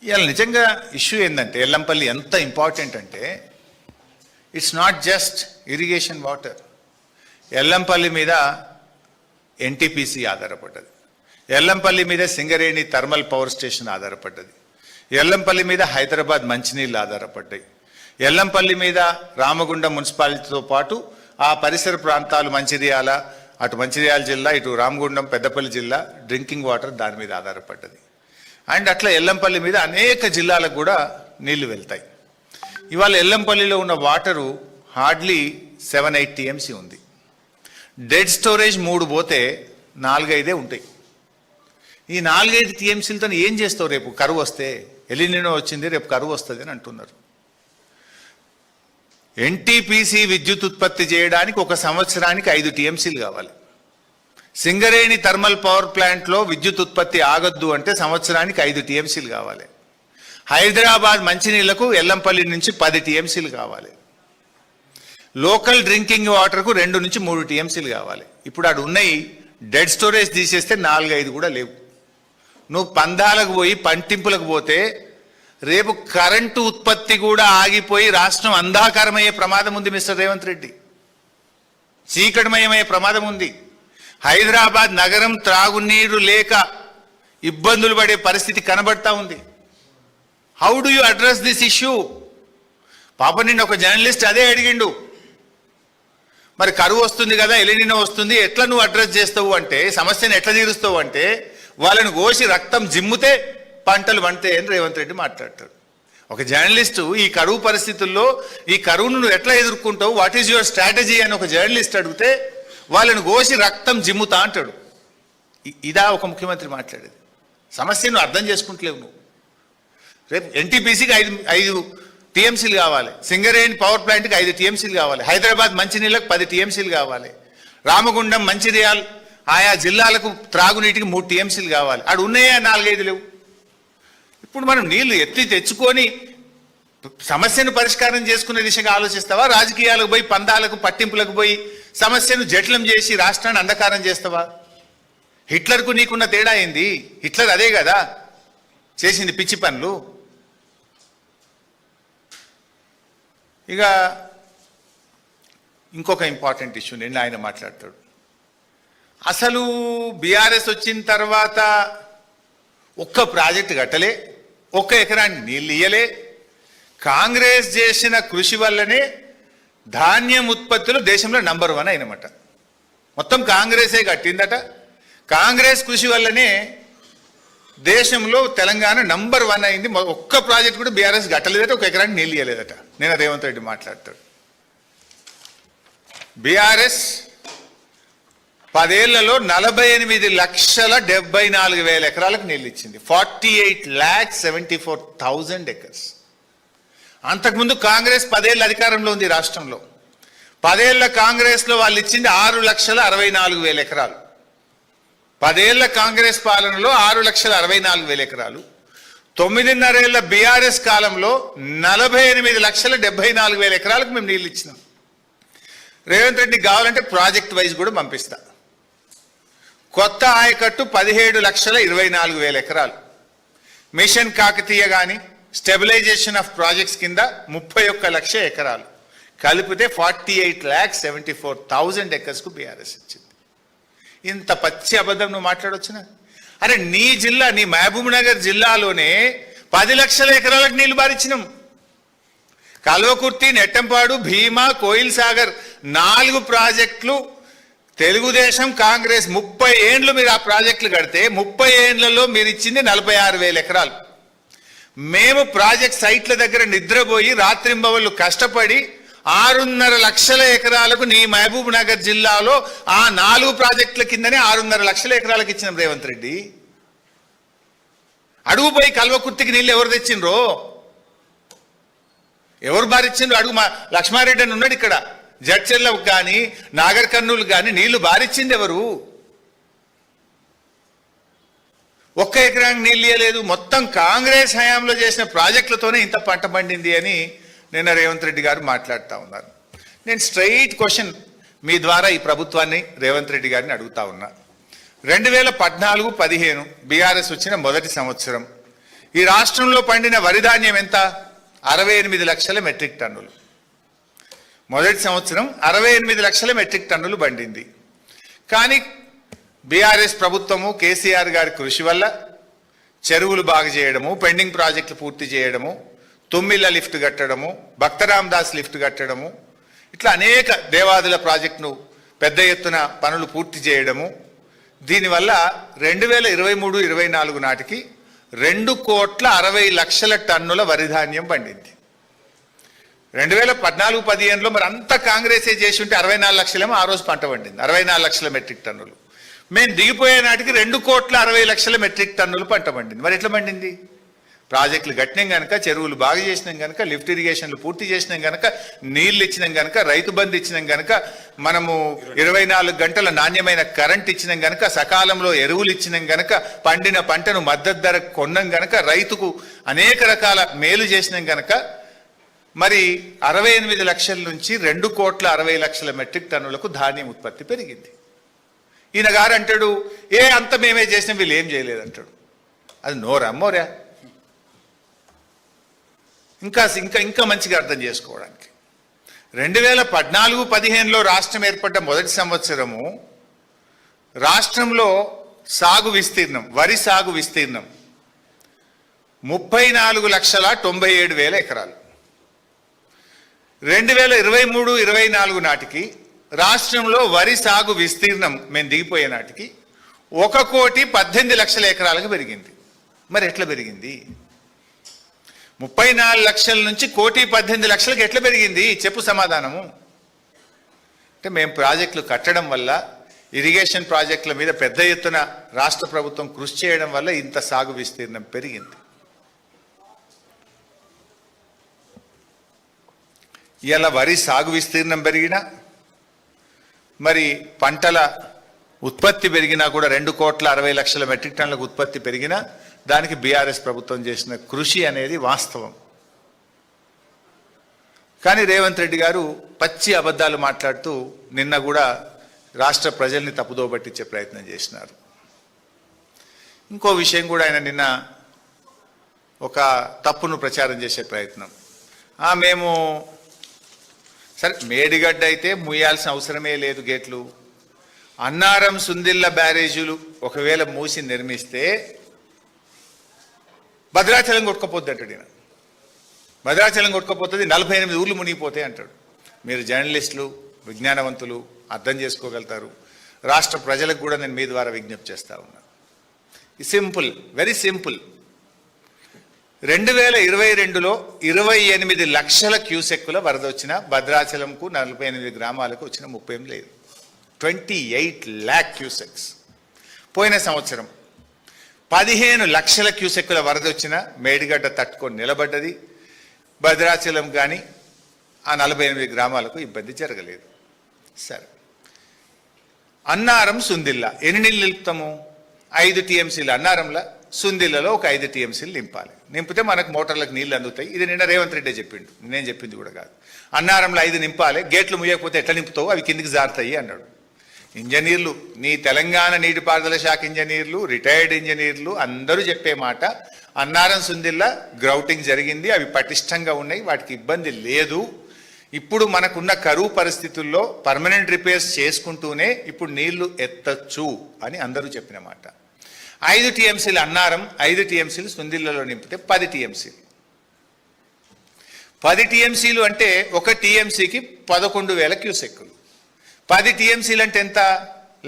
ఇవాళ నిజంగా ఇష్యూ ఏంటంటే ఎల్లంపల్లి ఎంత ఇంపార్టెంట్ అంటే it's not just irrigation water. Yellampalli మీద ఎన్టీపీసీ ఆధారపడ్డది, ఎల్లంపల్లి మీద సింగరేణి థర్మల్ పవర్ స్టేషన్ ఆధారపడ్డది, ఎల్లంపల్లి మీద హైదరాబాద్ మంచినీళ్ళు ఆధారపడ్డాయి, ఎల్లంపల్లి మీద రామగుండం మున్సిపాలిటీతో పాటు ఆ పరిసర ప్రాంతాలు మంచిర్యాల, అటు మంచిర్యాల జిల్లా, ఇటు రామగుండం పెద్దపల్లి జిల్లా డ్రింకింగ్ వాటర్ దాని మీద ఆధారపడ్డది. అండ్ అట్లా ఎల్లంపల్లి మీద అనేక జిల్లాలకు కూడా నీళ్లు వెళ్తాయి. ఇవాళ ఎల్లంపల్లిలో ఉన్న వాటరు హార్డ్లీ 7-8 టీఎంసీ ఉంది. డెడ్ స్టోరేజ్ 3 పోతే 4-5 ఉంటాయి. ఈ 4-5 టీఎంసీలతో ఏం చేస్తావు? రేపు కరువు వస్తే, ఎలినినో వచ్చింది, రేపు కరువు వస్తుంది అని అంటున్నారు. ఎన్టీపీసీ విద్యుత్ ఉత్పత్తి చేయడానికి 1 సంవత్సరానికి 5 టీఎంసీలు కావాలి. సింగరేణి థర్మల్ పవర్ ప్లాంట్లో విద్యుత్ ఉత్పత్తి ఆగొద్దు అంటే సంవత్సరానికి 5 టీఎంసీలు కావాలి. హైదరాబాద్ మంచినీళ్లకు ఎల్లంపల్లి నుంచి 10 టీఎంసీలు కావాలి. లోకల్ డ్రింకింగ్ వాటర్కు 2 నుంచి 3 టీఎంసీలు కావాలి. ఇప్పుడు అటు ఉన్నాయి డెడ్ స్టోరేజ్ తీసేస్తే 4-5 కూడా లేవు. నువ్వు పందాలకు పోయి పంటింపులకు పోతే రేపు కరెంటు ఉత్పత్తి కూడా ఆగిపోయి రాష్ట్రం అంధాకారమయ్యే ప్రమాదం ఉంది మిస్టర్ రేవంత్ రెడ్డి. చీకటిమయమయ్యే ప్రమాదం ఉంది. హైదరాబాద్ నగరం త్రాగునీరు లేక ఇబ్బందులు పడే పరిస్థితి కనబడతా ఉంది. How do you address this issue? పాప నిన్న ఒక జర్నలిస్ట్ అదే అడిగిండు, మరి కరువు వస్తుంది కదా, ఎలినినో వస్తుంది, ఎట్లా నువ్వు అడ్రస్ చేస్తావు అంటే, సమస్యను ఎట్లా తీరుస్తావు అంటే, వాళ్ళని కోసి రక్తం జిమ్ముతే పంటలు పండుతాయి అని రేవంత్ రెడ్డి మాట్లాడతాడు. ఒక జర్నలిస్టు ఈ కరువు పరిస్థితుల్లో ఈ కరువును నువ్వు ఎట్లా ఎదుర్కొంటావు, వాట్ ఈజ్ యువర్ స్ట్రాటజీ అని ఒక జర్నలిస్ట్ అడిగితే వాళ్ళని కోసి రక్తం జిమ్ముతా అంటాడు. ఇదా ఒక ముఖ్యమంత్రి మాట్లాడేది? సమస్యను అర్థం చేసుకుంటలేవు నువ్వు. రేపు ఎన్టీపీసీకి 5 టీఎంసీలు కావాలి, సింగరేణి పవర్ ప్లాంట్కి 5 టీఎంసీలు కావాలి, హైదరాబాద్ మంచినీళ్ళకి 10 టీఎంసీలు కావాలి, రామగుండం మంచిర్యాల ఆయా జిల్లాలకు త్రాగునీటికి 3 టీఎంసీలు కావాలి. అక్కడ ఉన్నాయా? 4-5 లేవు. ఇప్పుడు మనం నీళ్లు ఎత్తి తెచ్చుకొని సమస్యను పరిష్కారం చేసుకునే దిశగా ఆలోచిస్తావా? రాజకీయాలకు పోయి పందాలకు పట్టింపులకు పోయి సమస్యను జటిలం చేసి రాష్ట్రాన్ని అంధకారం చేస్తావా? హిట్లర్కు నీకున్న తేడా ఏంది? హిట్లర్ అదే కదా చేసింది, పిచ్చి పనులు. ఇక ఇంకొక ఇంపార్టెంట్ ఇష్యూ నిన్న ఆయన మాట్లాడతాడు. అసలు బీఆర్ఎస్ వచ్చిన తర్వాత ఒక్క ప్రాజెక్టు కట్టలే, 1 ఎకరాన్ని నీళ్ళు ఇయ్యలే. కాంగ్రెస్ చేసిన కృషి వల్లనే ధాన్యం ఉత్పత్తులు దేశంలో నంబర్ 1 అయినమాట. మొత్తం కాంగ్రెసే కట్టిందట. కాంగ్రెస్ కృషి వల్లనే దేశంలో తెలంగాణ నంబర్ 1 అయింది. ఒక్క ప్రాజెక్ట్ కూడా బీఆర్ఎస్ కట్టలేదట, ఒక ఎకరానికి నీళ్ళు ఇవ్వలేదట. నేను రేవంత్ రెడ్డి మాట్లాడతాడు. బీఆర్ఎస్ 10 ఏళ్లలో 48,74,000 ఎకరాలకు నీళ్ళు ఇచ్చింది. 48,74,000 ఎకర్స్. అంతకుముందు కాంగ్రెస్ 10 ఏళ్ళ అధికారంలో ఉంది రాష్ట్రంలో. 10 ఏళ్ల కాంగ్రెస్లో వాళ్ళు ఇచ్చింది 6,64,000 ఎకరాలు. 10 ఏళ్ల కాంగ్రెస్ పాలనలో 6,64,000 ఎకరాలు. 9.5 ఏళ్ల బీఆర్ఎస్ కాలంలో 48,74,000 ఎకరాలకు మేము నీళ్ళు ఇచ్చినాం. రేవంత్ రెడ్డి కావాలంటే ప్రాజెక్ట్ వైజ్ కూడా పంపిస్తా. కొత్త ఆయకట్టు 17,24,000 ఎకరాలు. మిషన్ కాకతీయ కానీ స్టెబిలైజేషన్ ఆఫ్ ప్రాజెక్ట్స్ కింద 31 లక్ష ఎకరాలు కలిపితే 48,74,000 ఎకర్స్కు బీఆర్ఎస్ ఇచ్చింది. ఇంత పచ్చి అబద్ధం నువ్వు మాట్లాడొచ్చునా? అరే నీ జిల్లా, నీ మహబూబ్ నగర్ జిల్లాలోనే 10 లక్షల ఎకరాలకు నీళ్లు బారిచ్చినాం. కల్వకుర్తి, నెట్టంపాడు, భీమా, కోయిల్ సాగర్ 4 ప్రాజెక్టులు తెలుగుదేశం కాంగ్రెస్ 30 ఏండ్లు మీరు ఆ ప్రాజెక్టులు కడితే 30 ఏండ్లలో మీరు ఇచ్చింది 46,000 ఎకరాలు. మేము ప్రాజెక్ట్ సైట్ల దగ్గర నిద్రపోయి రాత్రింబవళ్ళు కష్టపడి 6.5 లక్షల ఎకరాలకు నీ మహబూబ్ నగర్ జిల్లాలో ఆ 4 ప్రాజెక్టుల కిందనే 6.5 లక్షల ఎకరాలకు ఇచ్చినాం రేవంత్ రెడ్డి. అడుగుపోయి కల్వకుర్తికి నీళ్ళు ఎవరు తెచ్చిండ్రో, ఎవరు బారిచ్చిండ్రు అడుగు. మా లక్ష్మారెడ్డి అని ఉన్నాడు ఇక్కడ. జడ్చెర్లకు కానీ నాగర్ కర్నూలు కానీ నీళ్లు బారిచ్చింది ఎవరు? ఒక్క ఎకరానికి నీళ్ళు ఇవ్వలేదు. మొత్తం కాంగ్రెస్ హయాంలో చేసిన ప్రాజెక్టులతోనే ఇంత పంట పండింది అని నిన్న రేవంత్ రెడ్డి గారు మాట్లాడుతూ ఉన్నారు. నేను స్ట్రైట్ క్వశ్చన్ మీ ద్వారా ఈ ప్రభుత్వాన్ని రేవంత్ రెడ్డి గారిని అడుగుతా ఉన్నా. 2014-15 బీఆర్ఎస్ వచ్చిన మొదటి సంవత్సరం ఈ రాష్ట్రంలో పండిన వరి ధాన్యం ఎంత? 68 లక్షల మెట్రిక్ టన్నులు. మొదటి సంవత్సరం 68 లక్షల మెట్రిక్ టన్నులు పండింది. కానీ బీఆర్ఎస్ ప్రభుత్వము కేసీఆర్ గారి కృషి వల్ల చెరువులు బాగు చేయడము, పెండింగ్ ప్రాజెక్టులు పూర్తి చేయడము, తుమ్మిళ్ళ లిఫ్ట్ కట్టడము, భక్తరామ్ దాస్ లిఫ్ట్ కట్టడము, ఇట్లా అనేక దేవాదుల ప్రాజెక్టును పెద్ద ఎత్తున పనులు పూర్తి చేయడము, దీనివల్ల 2023-24 నాటికి 2,60,00,000 టన్నుల వరి ధాన్యం పండింది. 2014-15లో మరి అంతా కాంగ్రెసే చేసి ఉంటే 64 లక్షలేమో ఆ రోజు పంట పండింది. 64 లక్షల మెట్రిక్ టన్నులు. మేము దిగిపోయే నాటికి 2,60,00,000 మెట్రిక్ టన్నులు పంట పండింది. మరి ఎట్లా పండింది? ప్రాజెక్టులు కట్టినాం కనుక, చెరువులు బాగు చేసినాం కనుక, లిఫ్ట్ ఇరిగేషన్లు పూర్తి చేసినాం కనుక, నీళ్లు ఇచ్చినాం కనుక, రైతు బంధు ఇచ్చినాం కనుక, మనము 24 గంటల నాణ్యమైన కరెంట్ ఇచ్చినాం కనుక, సకాలంలో ఎరువులు ఇచ్చినాం కనుక, పండిన పంటను మద్దతు ధర కొన్నాం కనుక, రైతుకు అనేక రకాల మేలు చేసినాం కనుక మరి 68 లక్షల నుంచి 2,60,00,000 మెట్రిక్ టన్నులకు ధాన్యం ఉత్పత్తి పెరిగింది. ఈయన గారు అంటాడు అంత మేమే చేసినాం, వీళ్ళు ఏం చేయలేదంటాడు. అది నోరమ్మోరా? ఇంకా ఇంకా ఇంకా మంచిగా అర్థం చేసుకోవడానికి 2014-15లో రాష్ట్రం ఏర్పడ్డ మొదటి సంవత్సరము రాష్ట్రంలో సాగు విస్తీర్ణం, వరి సాగు విస్తీర్ణం 34,97,000 ఎకరాలు. 2023-24 నాటికి రాష్ట్రంలో వరి సాగు విస్తీర్ణం మేము దిగిపోయే నాటికి 1,18,00,000 ఎకరాలకు పెరిగింది. మరి ఎట్లా పెరిగింది? 34 లక్షల నుంచి 1,18,00,000కి ఎట్లా పెరిగింది? చెప్పు సమాధానము. అంటే మేము ప్రాజెక్టులు కట్టడం వల్ల, ఇరిగేషన్ ప్రాజెక్టుల మీద పెద్ద ఎత్తున రాష్ట్ర ప్రభుత్వం కృషి చేయడం వల్ల ఇంత సాగు విస్తీర్ణం పెరిగింది. ఇలా వరి సాగు విస్తీర్ణం పెరిగినా, మరి పంటల ఉత్పత్తి పెరిగినా కూడా 2,60,00,000 మెట్రిక్ టన్నులకు ఉత్పత్తి పెరిగినా దానికి బీఆర్ఎస్ ప్రభుత్వం చేసిన కృషి అనేది వాస్తవం. కానీ రేవంత్ రెడ్డి గారు పచ్చి అబద్ధాలు మాట్లాడుతూ నిన్న కూడా రాష్ట్ర ప్రజల్ని తప్పుదో పట్టించే ప్రయత్నం చేసినారు. ఇంకో విషయం కూడా ఆయన నిన్న ఒక తప్పును ప్రచారం చేసే ప్రయత్నం. మేము సరే మేడిగడ్డ అయితే ముయ్యాల్సిన అవసరమే లేదు గేట్లు, అన్నారం సుందిళ్ళ బ్యారేజీలు ఒకవేళ మూసి నిర్మిస్తే భద్రాచలం కొట్టుకపోద్ది అంటాడు ఈయన. భద్రాచలం కొట్టుకపోతుంది, 48 ఊర్లు మునిగిపోతాయి అంటాడు. మీరు జర్నలిస్టులు, విజ్ఞానవంతులు, అర్థం చేసుకోగలుగుతారు. రాష్ట్ర ప్రజలకు కూడా నేను మీ ద్వారా విజ్ఞప్తి చేస్తా ఉన్నా. Simple, very simple. 2022లో 28 లక్షల క్యూసెక్కుల వరద వచ్చిన భద్రాచలంకు 48 గ్రామాలకు వచ్చిన 30 లేదు. 28 lakh క్యూసెక్స్. పోయిన సంవత్సరం 15 లక్షల క్యూసెక్కుల వరద వచ్చిన మేడిగడ్డ తట్టుకొని నిలబడ్డది. భద్రాచలం కానీ ఆ 48 గ్రామాలకు ఇబ్బంది జరగలేదు. సరే, అన్నారం, సుందిల్ల ఎన్ని నీళ్ళు నిలుపుతాము? 5 టీఎంసీలు అన్నారంలో, సుందిల్లలో ఒక 5 టీఎంసీలు నింపాలి. నింపితే మనకు మోటార్లకు నీళ్ళు అందుతాయి. ఇది నిన్న రేవంత్ రెడ్డి చెప్పిండు, నేను చెప్పింది కూడా కాదు. అన్నారంలో 5 నింపాలి, గేట్లు ముయ్యకపోతే ఎట్లా నింపుతావు, అవి కిందికి జారుతాయి అన్నాడు. ఇంజనీర్లు, నీ తెలంగాణ నీటిపారుదల శాఖ ఇంజనీర్లు, రిటైర్డ్ ఇంజనీర్లు అందరూ చెప్పే మాట, అన్నారం, సుందిల్ల గ్రౌటింగ్ జరిగింది, అవి పటిష్టంగా ఉన్నాయి, వాటికి ఇబ్బంది లేదు. ఇప్పుడు మనకున్న కరువు పరిస్థితుల్లో పర్మనెంట్ రిపేర్స్ చేసుకుంటూనే ఇప్పుడు నీళ్లు ఎత్తచ్చు అని అందరూ చెప్పిన మాట. 5 టీఎంసీలు అన్నారం, 5 టీఎంసీలు సుందిల్లలో నింపితే 10 టీఎంసీలు. 10 టీఎంసీలు అంటే ఒక టీఎంసీకి 11,000 క్యూసెక్కులు. 10 టీఎంసీలు అంటే ఎంత?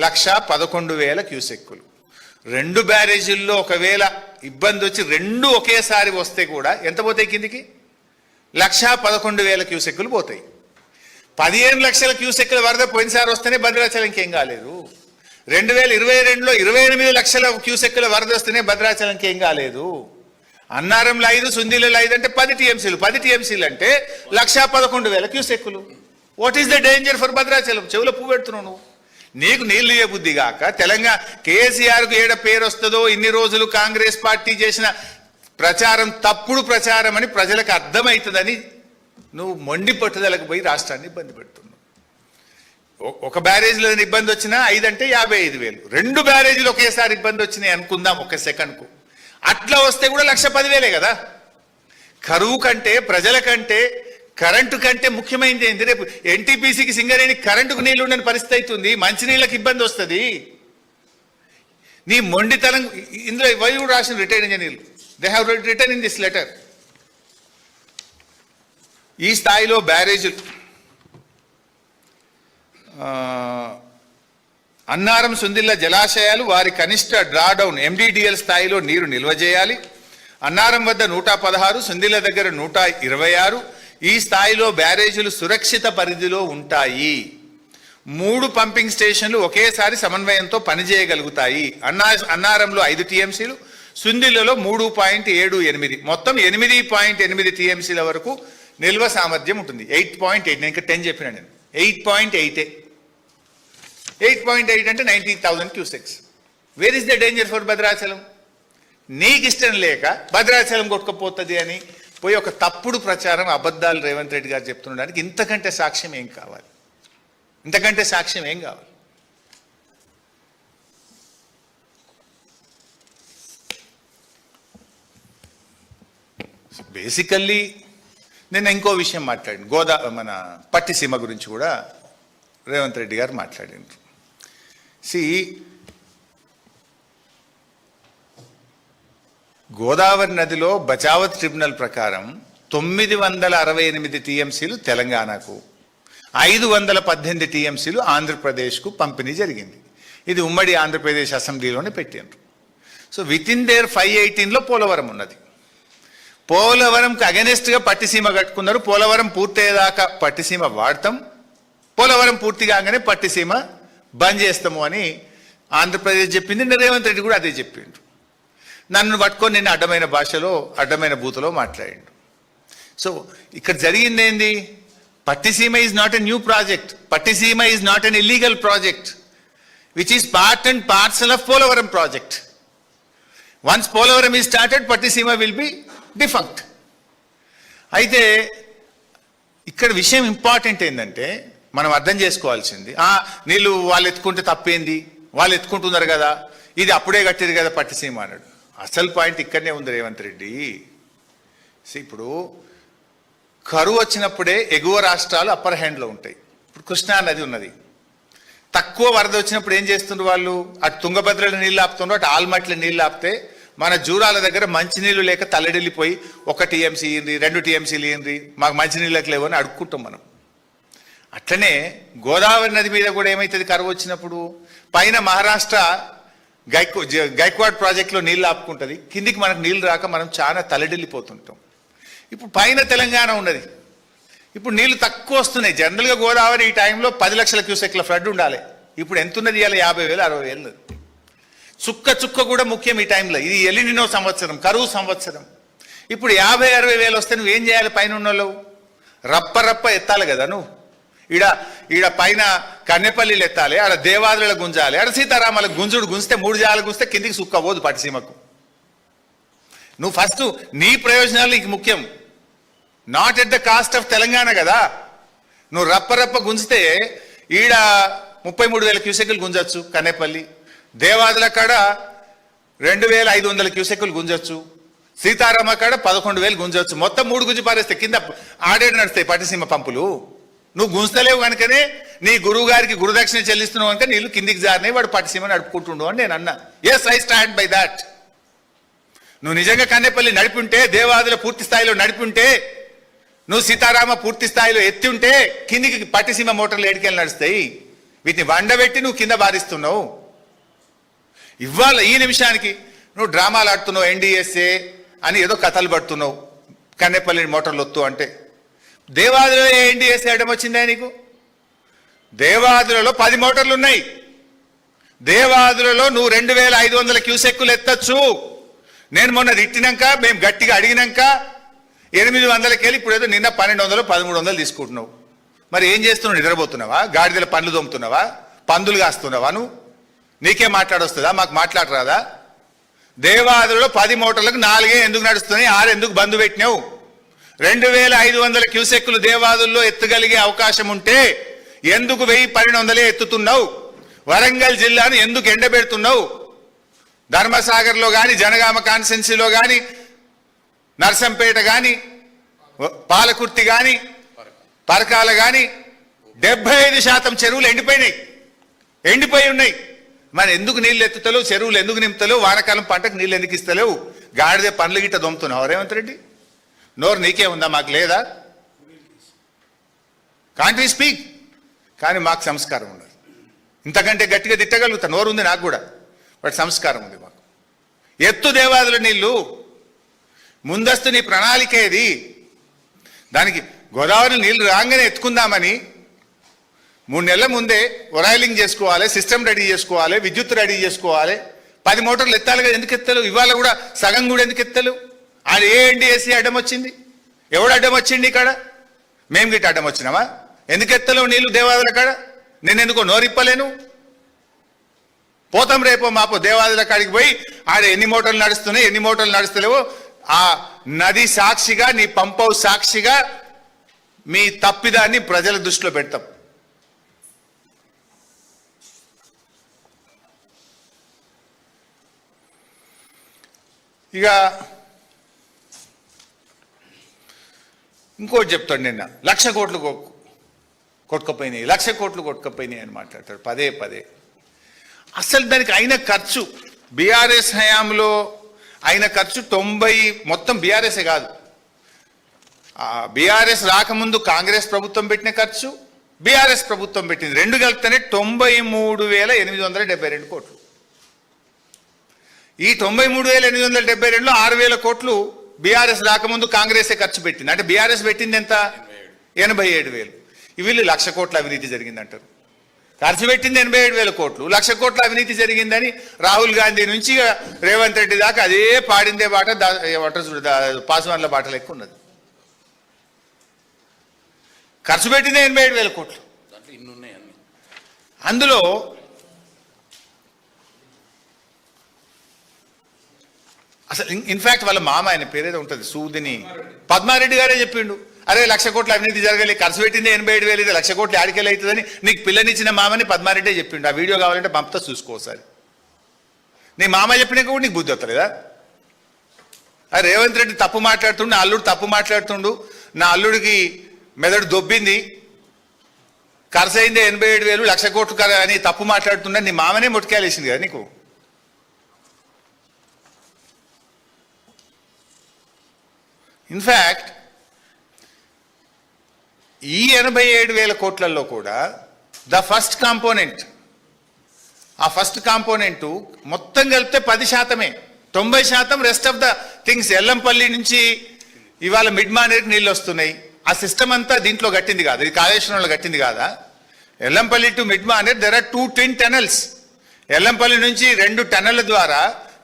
1,11,000 క్యూసెక్కులు. 2 బ్యారేజీల్లో ఒకవేళ ఇబ్బంది వచ్చి 2 ఒకేసారి వస్తే కూడా ఎంత పోతాయి కిందికి? 1,11,000 క్యూసెక్కులు పోతాయి. 15 లక్షల క్యూసెక్కుల వరద పోయినసారి వస్తేనే భద్రాచలంకి ఏం కాలేదు. 2022లో 28 లక్షల క్యూసెక్కుల వరద వస్తేనే భద్రాచలంకి ఏం కాలేదు. అన్నారంలో 5, సుందిలలో 5 అంటే 10 టీఎంసీలు. 10 టీఎంసీలు అంటే 1,11,000 క్యూసెక్కులు. What is the danger for Bhadrachalam? చెవులో పువ్వు పెడుతున్నావు నువ్వు. నీకు నీళ్ళు ఇయ్య బుద్ధి కాక తెలంగాణ కేసీఆర్కు ఏడ పేరు వస్తుందో, ఇన్ని రోజులు కాంగ్రెస్ పార్టీ చేసిన ప్రచారం తప్పుడు ప్రచారం అని ప్రజలకు అర్థమవుతుందని నువ్వు మొండి పట్టుదలకు పోయి రాష్ట్రాన్ని ఇబ్బంది పెడుతున్నావు. ఒక బ్యారేజ్లో ఇబ్బంది వచ్చినా 5 అంటే 55,000. 2 బ్యారేజీలు ఒకేసారి ఇబ్బంది వచ్చినాయి అనుకుందాం ఒక సెకండ్కు. అట్లా వస్తే కూడా 1,10,000 కదా. కరువు కంటే, ప్రజల కంటే, కరెంటు కంటే ముఖ్యమైనది ఏంటి? రేపు ఎన్టీపీసీకి సింగరేణి కరెంటుకు నీళ్లు ఉండని పరిస్థితి అవుతుంది, మంచినీళ్ళకి ఇబ్బంది వస్తుంది. నీ మొండితనం ఇందులో వైపు రాసిన రిటైర్డ్ ఇంజనీర్లు, they have return in this letter. ఈ స్థాయిలో బ్యారేజీలు అన్నారం, సుందిల్ల జలాశయాలు వారి కనిష్ట డ్రాడౌన్ MDDL స్థాయిలో నీరు నిల్వ చేయాలి. అన్నారం వద్ద 116, సుందిల్ల దగ్గర 126. ఈ స్థాయిలో బ్యారేజీలు సురక్షిత పరిధిలో ఉంటాయి. 3 పంపింగ్ స్టేషన్లు ఒకేసారి సమన్వయంతో పనిచేయగలుగుతాయి. అన్నారంలో 5 టీఎంసీలు, సుందిల్లలో 3.78, మొత్తం 8.8 టీఎంసీల వరకు నిల్వ సామర్థ్యం ఉంటుంది. 8.8, నేను ఇంకా 10 చెప్పినా నేను. 8.8 అంటే 90,000 cusecs. Where is the danger for Bhadrachalam? నీకు ఇష్టం లేక భద్రాచలం కొట్టుకుపోతుంది అని పోయి ఒక తప్పుడు ప్రచారం, అబద్ధాలు రేవంత్ రెడ్డి గారు చెప్తుండడానికి ఇంతకంటే సాక్ష్యం ఏం కావాలి? ఇంతకంటే సాక్ష్యం ఏం కావాలి? బేసికల్లీ నేను ఇంకో విషయం మాట్లాడాను. మన పట్టిసీమ గురించి కూడా రేవంత్ రెడ్డి గారు మాట్లాడినారు. గోదావరి నదిలో బచావత్ ట్రిబ్యునల్ ప్రకారం 968 టీఎంసీలు తెలంగాణకు, 518 టీఎంసీలు ఆంధ్రప్రదేశ్కు పంపిణీ జరిగింది. ఇది ఉమ్మడి ఆంధ్రప్రదేశ్ అసెంబ్లీలోనే పెట్టినారు. సో విత్ ఇన్ దేర్ 518లో పోలవరం ఉన్నది. పోలవరంకి అగెనెస్ట్గా పట్టిసీమ కట్టుకున్నారు. పోలవరం పూర్తయ్యేదాకా పట్టిసీమ వాడతాం, పోలవరం పూర్తి కాగానే పట్టిసీమ బంద్ చేస్తాము అని ఆంధ్రప్రదేశ్ చెప్పింది. రేవంత్ రెడ్డి కూడా అదే చెప్పిండు. నన్ను పట్టుకొని నేను అడ్డమైన భాషలో, అడ్డమైన బూతులో మాట్లాడిండు. సో ఇక్కడ జరిగింది ఏంది? Pattiseema is not a new project. Pattiseema is not an illegal project which is part and parcel of Polavaram project. Once Polavaram is started, Pattiseema will be defunct. అయితే ఇక్కడ విషయం ఇంపార్టెంట్ ఏంటంటే మనం అర్థం చేసుకోవాల్సింది, నీళ్ళు వాళ్ళు ఎత్తుకుంటే తప్పేంది, వాళ్ళు ఎత్తుకుంటున్నారు కదా, ఇది అప్పుడే కట్టేది కదా పట్టిసీమ అన్నాడు. అసలు పాయింట్ ఇక్కడనే ఉంది రేవంత్ రెడ్డి. ఇప్పుడు కరువు వచ్చినప్పుడే ఎగువ రాష్ట్రాలు అప్పర్ హ్యాండ్లో ఉంటాయి. ఇప్పుడు కృష్ణా నది ఉన్నది, తక్కువ వరద వచ్చినప్పుడు ఏం చేస్తున్నారు వాళ్ళు? అటు తుంగభద్రలో నీళ్ళు ఆపుతున్నారు, అటు ఆల్మట్ల నీళ్ళు ఆపితే మన జూరాల దగ్గర మంచినీళ్ళు లేక తల్లడిల్లిపోయి 1 టీఎంసీ ఇయ్యండి, 2 టీఎంసీలు ఇయ్యండి, మాకు మంచినీళ్ళకి లేవని అడుక్కుంటాం మనం. అట్లనే గోదావరి నది మీద కూడా ఏమవుతుంది కరువు వచ్చినప్పుడు? పైన మహారాష్ట్ర గైక్వాడ్ ప్రాజెక్టులో నీళ్ళు ఆపుకుంటుంది, కిందికి మనకు నీళ్ళు రాక మనం చాలా తలడిల్లిపోతుంటాం. ఇప్పుడు పైన తెలంగాణ ఉన్నది, ఇప్పుడు నీళ్లు తక్కువ వస్తున్నాయి. జనరల్గా గోదావరి ఈ టైంలో 10 లక్షల క్యూసెక్ల ఫ్లడ్ ఉండాలి, ఇప్పుడు ఎంత ఉన్నది? ఇవాళ 50,000 60,000. చుక్క చుక్క కూడా ముఖ్యం ఈ టైంలో. ఇది ఎలినినో సంవత్సరం, కరువు సంవత్సరం. ఇప్పుడు 50,000-60,000 వస్తే నువ్వేం చేయాలి? పైన ఉన్నోళ్ళు రప్ప రప్ప ఎత్తాలి కదా. నువ్వు ఈడ పైన కన్నెపల్లిలు ఎత్తాలి, ఆడ దేవాదుల గుంజాలి, ఆడ సీతారామాల గుంజుడు గుంజితే 3 జాలు గుంజితే కిందికి సుక్క పోదు పట్టిసీమకు. నువ్వు ఫస్ట్ నీ ప్రయోజనాలు నీకు ముఖ్యం, not at the cost of Telangana కదా. నువ్వు రప్ప గుంజితే ఈడ 33,000 క్యూసెక్కులు గుంజొచ్చు కన్నెపల్లి, దేవాదుల కాడ 2,500 క్యూసెక్కులు గుంజొచ్చు, సీతారామ కాడ 11,000 గుంజొచ్చు. మొత్తం 3 గుంజి పారేస్తే కింద ఆడేడు నడుస్తాయి పట్టిసీమ పంపులు. నువ్వు గుంజతలేవు కనుకనే నీ గురువు గారికి గురుదక్షిణ చెల్లిస్తున్నావు కనుక నీళ్ళు కిందికి జారినాయి, వాడు పట్టిసీమ నడుపుకుంటుండు అని నేను అన్నా. Yes, I stand by that. నువ్వు నిజంగా కన్నెపల్లి నడిపింటే, దేవాదుల పూర్తి స్థాయిలో నడిపింటే, నువ్వు సీతారామ పూర్తి స్థాయిలో ఎత్తి ఉంటే కిందికి పట్టిసీమ మోటార్లు ఏడికెళ్ళి నడుస్తాయి. వీటిని వండబెట్టి నువ్వు కింద బారిస్తున్నావు. ఇవాళ ఈ నిమిషానికి నువ్వు డ్రామాలు ఆడుతున్నావు, ఎన్డీఎస్ఏ అని ఏదో కథలు పడుతున్నావు, కన్నెపల్లి మోటార్లు వత్తు అంటే. దేవాదులలో ఎన్డీఎస్ఏ అడ్డం వచ్చిందా నీకు? దేవాదులలో 10 మోటార్లు ఉన్నాయి. దేవాదులలో నువ్వు 2,500 క్యూసెక్కులు ఎత్తచ్చు. నేను మొన్న తిట్టినాక, మేము గట్టిగా అడిగినాక 800 వెళ్ళి ఇప్పుడు ఏదో నిన్న 1,200 1,300 తీసుకుంటున్నావు. మరి ఏం చేస్తున్నావు? నిద్రపోతున్నావా? గాడిదల పండ్లు దొమ్ముతున్నావా? పందులు కాస్తున్నావా? నువ్వు నీకే మాట్లాడొస్తుందా? మాకు మాట్లాడరాదా? దేవాదులలో 10 మోటార్లకు 4 ఎందుకు నడుస్తున్నాయి, 6 ఎందుకు బంద్ పెట్టినావు? 2,500 క్యూసెక్కులు దేవాదుల్లో ఎత్తగలిగే అవకాశం ఉంటే ఎందుకు 1,000-1,200 ఎత్తుతున్నావు? వరంగల్ జిల్లాను ఎందుకు ఎండబెడుతున్నావు? ధర్మసాగర్లో కానీ, జనగామ కాన్స్టెన్సీలో కానీ, నర్సంపేట కానీ, పాలకుర్తి కానీ, పరకాల కానీ 75% చెరువులు ఎండిపోయి ఉన్నాయి. మరి ఎందుకు నీళ్ళు ఎత్తుతలేవు? చెరువులు ఎందుకు నింపుతలేవు? వానాకాలం పంటకు నీళ్ళు ఎందుకు ఇస్తలేవు? గాడిదే పండ్లు గిట్ట దొమ్ముతున్నావు రేవంత్ రెడ్డి. నోరు నీకే ఉందా? మాకు లేదా? Can't we speak? కానీ మాకు సంస్కారం ఉండదు. ఇంతకంటే గట్టిగా తిట్టగలుగుతా, నోరు ఉంది నాకు కూడా, బట్ సంస్కారం ఉంది మాకు. ఎత్తు దేవాదుల నీళ్లు, ముందస్తు నీ ప్రణాళిక ఏది? దానికి గోదావరి నీళ్లు రాగానే ఎత్తుకుందామని 3 నెలల ముందే ఒరాయిలింగ్ చేసుకోవాలి, సిస్టమ్ రెడీ చేసుకోవాలి, విద్యుత్ రెడీ చేసుకోవాలి. 10 మోటార్లు ఎత్తాలి కదా, ఎందుకు ఎత్తలు? ఇవాళ కూడా సగం కూడా ఎందుకు ఎత్తలు? ఆడ ఏఎన్డీఎస్సీ అడ్డం వచ్చింది. ఎవడు అడ్డం వచ్చింది? ఇక్కడ మేము గిట్ట అడ్డం వచ్చినామా? ఎందుకు ఎత్తలేవు నీళ్లు దేవాదుల కాడ? నేను ఎందుకో నోరిప్పలేను. పోతాం రేపో మాపో దేవాదుల కాడికి పోయి ఆడ ఎన్ని మోటార్లు నడుస్తున్నాయి, ఎన్ని మోటార్లు నడుస్తలేవో ఆ నది సాక్షిగా, నీ పంప్ హౌస్ సాక్షిగా మీ తప్పిదాన్ని ప్రజల దృష్టిలో పెడతాం. ఇక ఇంకోటి చెప్తాడు, నిన్న 1,00,000 కోట్లు కొట్టుకపోయినాయి, 1,00,000 కోట్లు కొట్టుకపోయినాయి అని మాట్లాడతాడు పదే. అసలు దానికి అయిన ఖర్చు, బీఆర్ఎస్ హయాంలో అయిన ఖర్చు 90, మొత్తం బీఆర్ఎస్ఏ కాదు, బీఆర్ఎస్ రాకముందు కాంగ్రెస్ ప్రభుత్వం పెట్టిన ఖర్చు, బీఆర్ఎస్ ప్రభుత్వం పెట్టింది, 2 కలిపితేనే 93,872 కోట్లు. ఈ 93,872లో 6,000 కోట్లు బీఆర్ఎస్ రాకముందు కాంగ్రెసే ఖర్చు పెట్టింది. అంటే బీఆర్ఎస్ పెట్టింది ఎంత? 87,000. వీళ్ళు 1,00,000 కోట్ల అవినీతి జరిగిందంటారు. ఖర్చు పెట్టింది 87,000 కోట్లు, 1,00,000 కోట్ల అవినీతి జరిగిందని రాహుల్ గాంధీ నుంచి రేవంత్ రెడ్డి దాకా అదే పాడిందే బాట, పాస్వాన్ల బాట లెక్క ఉన్నది. ఖర్చు పెట్టింది 87,000 కోట్లు. అందులో అసలు ఇన్ఫాక్ట్ వాళ్ళ మామ, ఆయన పేరేదో ఉంటుంది, సూదిని పద్మారెడ్డి గారే చెప్పిండు, అరే 1,00,000 కోట్ల అవినీతి జరగాలి, ఖర్చు పెట్టింది 87,000, ఇది 1,00,000 కోట్లు ఆడికెళ్ళి అవుతుందని నీకు పిల్లనిచ్చిన మామని పద్మారెడ్డే చెప్పిండు. ఆ వీడియో కావాలంటే పంపుతా చూసుకోసారి. నీ మామ చెప్పినాక కూడా నీకు బుద్ధి వస్తలేదా? అరే రేవంత్ రెడ్డి తప్పు మాట్లాడుతుండు, నా అల్లుడు తప్పు మాట్లాడుతుండు, నా అల్లుడికి మెదడు దొబ్బింది, ఖర్చు అయింది 87,000, 1,00,000 కోట్లు అని తప్పు మాట్లాడుతుండే నీ మామనే ముట్టుకేలేసింది కదా నీకు. ఇన్ఫ్యాక్ట్ ఈ 87,000 కోట్లలో కూడా ద ఫస్ట్ కాంపోనెంట్, ఆ ఫస్ట్ కాంపోనెంట్ మొత్తం కలిపితే 10%, 90% rest of the things. Yellampalli నుంచి ఇవాళ మిడ్ మానేర్కి నీళ్ళు వస్తున్నాయి. ఆ సిస్టమ్ అంతా దీంట్లో కట్టింది కాదు, ఇది కాళేశ్వరంలో కట్టింది కాదా? Yellampalli to mid Manair there are 2 twin tunnels. Yellampalli నుంచి 2 టన్నెళ్ల ద్వారా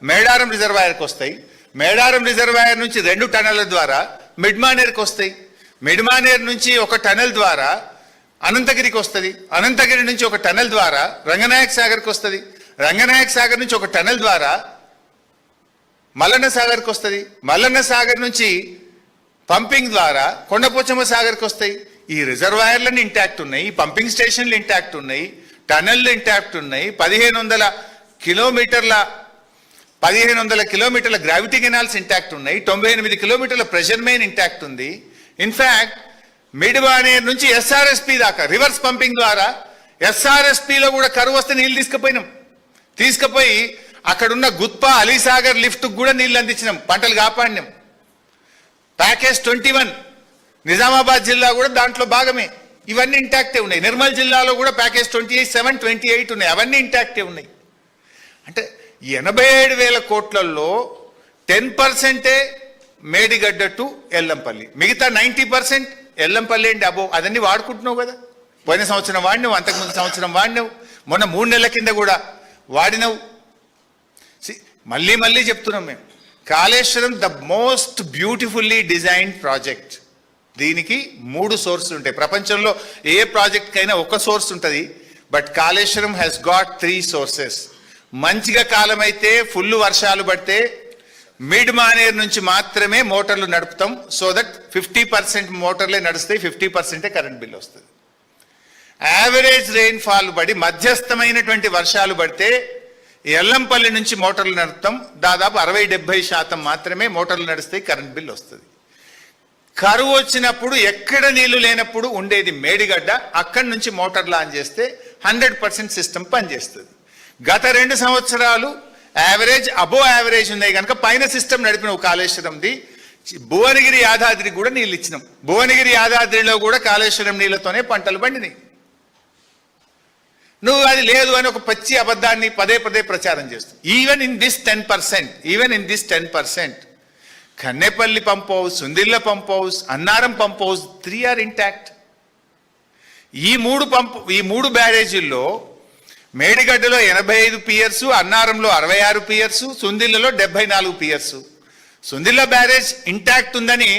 మేడారం రిజర్వాయర్కి వస్తాయి. మేడారం రిజర్వాయర్ నుంచి 2 టన్నెళ్ల ద్వారా మిడ్ మానేర్కి వస్తాయి. మిడ్ మానేర్ నుంచి 1 టన్నెల్ ద్వారా అనంతగిరికి వస్తుంది. అనంతగిరి నుంచి 1 టన్నెల్ ద్వారా రంగనాయక సాగర్కి వస్తుంది. రంగనాయక సాగర్ నుంచి 1 టన్నెల్ ద్వారా మల్లన్న సాగర్కి వస్తుంది. మల్లన్న సాగర్ నుంచి పంపింగ్ ద్వారా కొండపోచమ్మ సాగర్కి వస్తాయి. ఈ రిజర్వాయర్లను ఇంటాక్ట్ ఉన్నాయి, ఈ పంపింగ్ స్టేషన్లు ఇంటాక్ట్ ఉన్నాయి, టనెళ్ళు ఇంటాక్ట్ ఉన్నాయి. 1500 కిలోమీటర్ల గ్రావిటీ కెనాల్స్ ఇంటాక్ట్ ఉన్నాయి. 98 కిలోమీటర్ల ప్రెషర్ మెయిన్ ఇంటాక్ట్ ఉంది. ఇన్ఫ్యాక్ట్ మిడ్ మానేర్ నుంచి ఎస్ఆర్ఎస్పి దాకా రివర్స్ పంపింగ్ ద్వారా ఎస్ఆర్ఎస్పిలో కూడా కరువు వస్తే నీళ్ళు తీసుకుపోయి అక్కడున్న గుత్పా అలీసాగర్ లిఫ్ట్ కూడా నీళ్ళు అందించినాం, పంటలు కాపాడినాం. ప్యాకేజ్ 21 నిజామాబాద్ జిల్లా కూడా దాంట్లో భాగమే. ఇవన్నీ ఇంటాక్టే ఉన్నాయి. నిర్మల్ జిల్లాలో కూడా ప్యాకేజ్ 27, 28 ఉన్నాయి. అవన్నీ ఇంటాక్టే ఉన్నాయి. అంటే 87,000 కోట్లలో 10% మేడిగడ్డ టు ఎల్లంపల్లి, మిగతా 90% ఎల్లంపల్లి అండ్ అబో అదన్నీ వాడుకుంటున్నావు కదా. పోయిన సంవత్సరం వాడినావు, అంతకుముందు సంవత్సరం వాడినావు, మొన్న 3 నెలల కింద కూడా వాడినావు. మళ్ళీ చెప్తున్నాం మేము, Kaleshwaram the most beautifully designed project. దీనికి 3 సోర్సులు ఉంటాయి. ప్రపంచంలో ఏ ప్రాజెక్ట్ కైనా ఒక సోర్స్ ఉంటుంది, but Kaleshwaram has got 3 sources. మంచిగా కాలం అయితే ఫుల్ వర్షాలు పడితే మిడ్ మానేర్ నుంచి మాత్రమే మోటార్లు నడుపుతాం. సో దట్ 50% మోటార్లే నడుస్తాయి, 50% కరెంట్ బిల్ వస్తుంది. యావరేజ్ రెయిన్ఫాల్ పడి మధ్యస్థమైనటువంటి వర్షాలు పడితే ఎల్లంపల్లి నుంచి మోటార్లు నడుపుతాం. దాదాపు 60-70% మాత్రమే మోటార్లు నడుస్తాయి, కరెంట్ బిల్ వస్తుంది. కరువు వచ్చినప్పుడు ఎక్కడ నీళ్లు లేనప్పుడు ఉండేది మేడిగడ్డ, అక్కడి నుంచి మోటార్లు ఆన్ చేస్తే 100% సిస్టమ్ పనిచేస్తుంది. గత 2 సంవత్సరాలు యావరేజ్ అబో యావరేజ్ ఉన్నాయి కనుక పైన సిస్టమ్ నడిపిన కాళేశ్వరంది. భువనగిరి యాదాద్రికి కూడా నీళ్ళు ఇచ్చినాం. భువనగిరి యాదాద్రిలో కూడా కాళేశ్వరం నీళ్లతోనే పంటలు పండినాయి. నువ్వు అది లేదు అని ఒక పచ్చి అబద్ధాన్ని పదే ప్రచారం చేస్తావు. Even in this 10%, Kannepalli pump house, Sundilla pump house, Annaram pump house 3 are intact. ఈ 3 బ్యారేజీల్లో మేడిగడ్డలో 85 పియర్స్, అన్నారంలో 66 పియర్స్, సుందిల్లలో 74 పియర్స్. సుందిల్ల బ్యారేజ్ ఇంటాక్ట్ ఉందని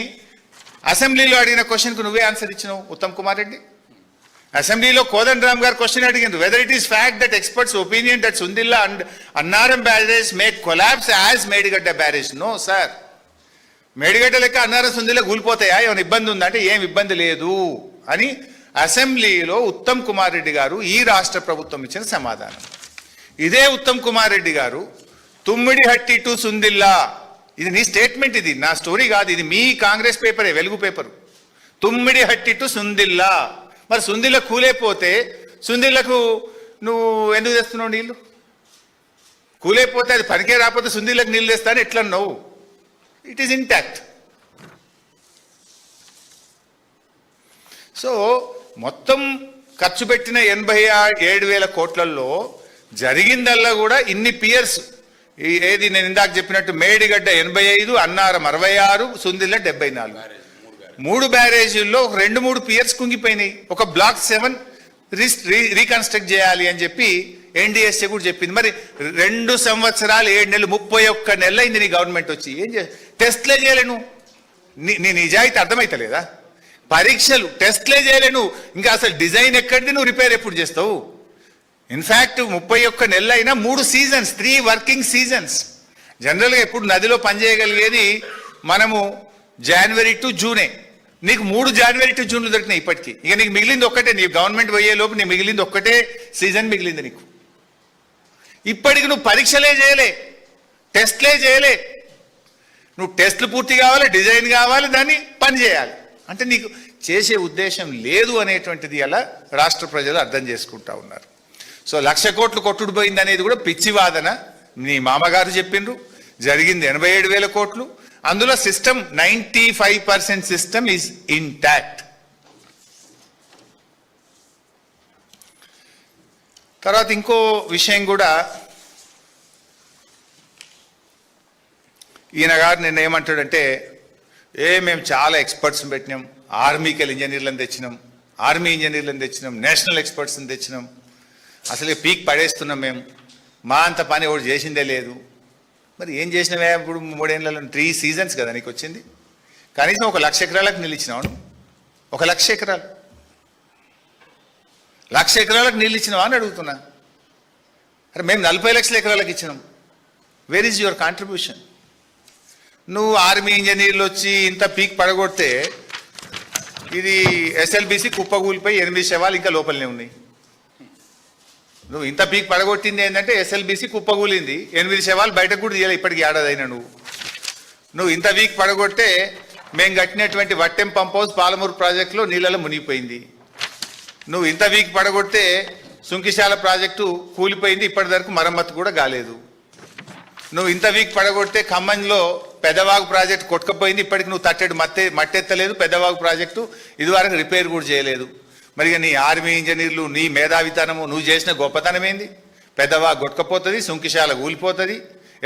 అసెంబ్లీలో అడిగిన క్వశ్చన్కు నువ్వే ఆన్సర్ ఇచ్చినావు ఉత్తమ్ కుమార్ రెడ్డి. అసెంబ్లీలో కోదండ రామ్ గారు క్వశ్చన్ అడిగింది, whether it is fact that experts opinion that Sundilla and Annaram barrage may collapse as Medigadda barrage. No sir, Medigadda లెక్క అన్నారం సుందిల్ల కూలిపోతాయా, ఏమైనా ఇబ్బంది ఉందా అంటే ఏం ఇబ్బంది లేదు అని అసెంబ్లీలో ఉత్తమ్ కుమార్ రెడ్డి గారు ఈ రాష్ట్ర ప్రభుత్వం ఇచ్చిన సమాధానం. ఇదే ఉత్తమ్ కుమార్ రెడ్డి గారు తుమ్మిడిహట్టి టు సుందిల్లా, ఇది నీ స్టేట్మెంట్, ఇది నా స్టోరీ కాదు, ఇది మీ కాంగ్రెస్ పేపరే, వెలుగు పేపరు. తుమ్మిడిహట్టి టు సుందిల్లా. మరి సుందిల్ల కూలైపోతే సుందిల్లకు నువ్వు ఎందుకు తెస్తున్నావు నీళ్ళు? కూలైపోతే అది పనికే రాకపోతే సుందిల్లకు నీళ్ళు తెస్తాను ఎట్లా అన్నావు? It is intact. సో మొత్తం ఖర్చు పెట్టిన 87,000 కోట్లలో జరిగిందల్లా కూడా ఇన్ని పియర్స్. ఏది నేను ఇందాక చెప్పినట్టు మేడిగడ్డ 85, అన్నారం 66, సుందిల్ల 74. 3 బ్యారేజీల్లో 2-3 పియర్స్ కుంగిపోయినాయి. ఒక బ్లాక్ 7 రీకన్స్ట్రక్ట్ చేయాలి అని చెప్పి ఎన్డీఎస్ఏ కూడా చెప్పింది. మరి 2 సంవత్సరాలు 7 నెలలు 31 నెలలు అయింది నీ గవర్నమెంట్ వచ్చి. ఏం టెస్ట్లే చేయలేను. నీ నిజాయితీ అర్థమైతలేదా? పరీక్షలు టెస్ట్లే చేయలేను, ఇంకా అసలు డిజైన్ ఎక్కడిది, నువ్వు రిపేర్ ఎప్పుడు చేస్తావు? ఇన్ఫ్యాక్ట్ 31 నెలలు అయినా 3 సీజన్స్, 3 వర్కింగ్ సీజన్స్. జనరల్గా ఎప్పుడు నదిలో పనిచేయగలిగేది మనము జనవరి టు జూనే. నీకు 3 జనవరి టు జూన్లు దొరికినాయి ఇప్పటికీ. ఇక నీకు మిగిలింది ఒక్కటే, నీ గవర్నమెంట్ పోయే లోపు నీకు మిగిలింది ఒక్కటే సీజన్ మిగిలింది నీకు. ఇప్పటికి నువ్వు పరీక్షలే చేయలే, టెస్ట్లే చేయలే. నువ్వు టెస్ట్లు పూర్తి కావాలి, డిజైన్ కావాలి, దాన్ని పని చేయాలి. అంటే నీకు చేసే ఉద్దేశం లేదు అనేటువంటిది అలా రాష్ట్ర ప్రజలు అర్థం చేసుకుంటా ఉన్నారు. సో 1,00,000 కోట్లు కొట్టుడు పోయింది అనేది కూడా పిచ్చి వాదన. నీ మామగారు చెప్పిండ్రు, జరిగింది 87,000 కోట్లు. అందులో సిస్టమ్ 95% సిస్టమ్ ఈజ్ ఇంటాక్ట్. తర్వాత ఇంకో విషయం కూడా ఈయన గారు నిన్న ఏమంటాడంటే మేము చాలా ఎక్స్పర్ట్స్ని పెట్టినాం, ఆర్మీకెళ్ళి ఇంజనీర్లను తెచ్చినాం, ఆర్మీ ఇంజనీర్లను తెచ్చినాం, నేషనల్ ఎక్స్పర్ట్స్ని తెచ్చినాం, అసలు పీక్ పడేస్తున్నాం మేము, మా అంత పని ఎవరు చేసిందే లేదు. మరి ఏం చేసినవే ఇప్పుడు 3 ఏళ్ళలో 3 సీజన్స్ కదా నీకు వచ్చింది, కనీసం 1,00,000 ఎకరాలకు నిలిచినావు, 1,00,000 ఎకరాలు, 1,00,000 ఎకరాలకు నీళ్ళు ఇచ్చినావా అని అడుగుతున్నా. అరే మేము 40 లక్షల ఎకరాలకు ఇచ్చినాం, వేర్ ఈజ్ యువర్ కాంట్రిబ్యూషన్? నువ్వు ఆర్మీ ఇంజనీర్లు వచ్చి ఇంత పీక్ పడగొడితే ఇది ఎస్ఎల్బిసి కుప్పగూలిపోయి 8 శవాలు ఇంకా లోపలనే ఉన్నాయి. నువ్వు ఇంత పీక్ పడగొట్టింది ఏంటంటే ఎస్ఎల్బిసి కుప్పగూలింది, 8 శవాలు బయటకు కూడా తీయాలి, ఇప్పటికి ఏడాదైనా నువ్వు ఇంత వీక్ పడగొట్టే మేము కట్టినటువంటి వట్టెం పంప్ హౌస్ పాలమూరు ప్రాజెక్టులో నీళ్ళలో మునిగిపోయింది. నువ్వు ఇంత వీక్ పడగొడితే సుంకిశాల ప్రాజెక్టు కూలిపోయింది, ఇప్పటి వరకు మరమ్మతు కూడా కాలేదు. నువ్వు ఇంత వీక్ పడగొడితే ఖమ్మంలో పెద్దవాగు ప్రాజెక్టు కొట్టుకపోయింది, ఇప్పటికి నువ్వు తట్టెడు మట్టెత్తలేదు, పెద్దవాగు ప్రాజెక్టు ఇదివరకు రిపేర్ కూడా చేయలేదు. మరి నీ ఆర్మీ ఇంజనీర్లు, నీ మేధావితనము, నువ్వు చేసిన గొప్పతనం ఏంది? పెద్దవాగు కొట్టుకపోతుంది, సుంకిశాల కూలిపోతుంది,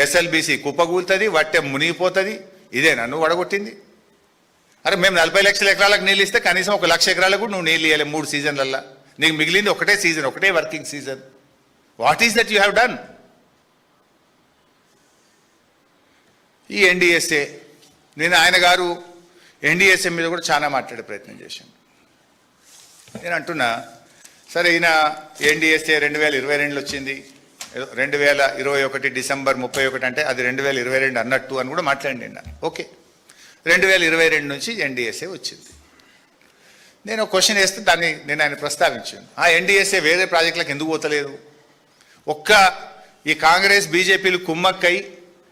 ఎస్ఎల్బిసి కుప్పగూలుతుంది, వట్టెం మునిగిపోతుంది, ఇదేనా నువ్వు వడగొట్టింది? అరే మేము 40 లక్షల ఎకరాలకు నీళ్ళు ఇస్తే కనీసం 1,00,000 ఎకరాలకు కూడా నువ్వు నీళ్ళు ఇవ్వలేవు 3 సీజన్లల్లో. నీకు మిగిలింది ఒకటే సీజన్, ఒకటే working season. What is that you have done? ఈ ఎన్డీఎస్ఏ, నేను ఆయన గారు ఎన్డీఎస్ఏ మీద కూడా చాలా మాట్లాడే ప్రయత్నం చేశాను. నేను అంటున్నా, సరే ఈయన ఎన్డీఎస్ఏ 2022లో వచ్చింది, 2021 డిసెంబర్ 31 అంటే అది 2022 అన్నట్టు అని కూడా మాట్లాడినా. ఓకే, 2022 నుంచి ఎన్డీఎస్ఏ వచ్చింది. నేను ఒక క్వశ్చన్ వేస్తే దాన్ని నేను ఆయన ప్రస్తావించాను. ఆ ఎన్డీఎస్ఏ వేరే ప్రాజెక్టులకు ఎందుకు పోతలేదు? ఈ కాంగ్రెస్ బీజేపీలు కుమ్మక్కై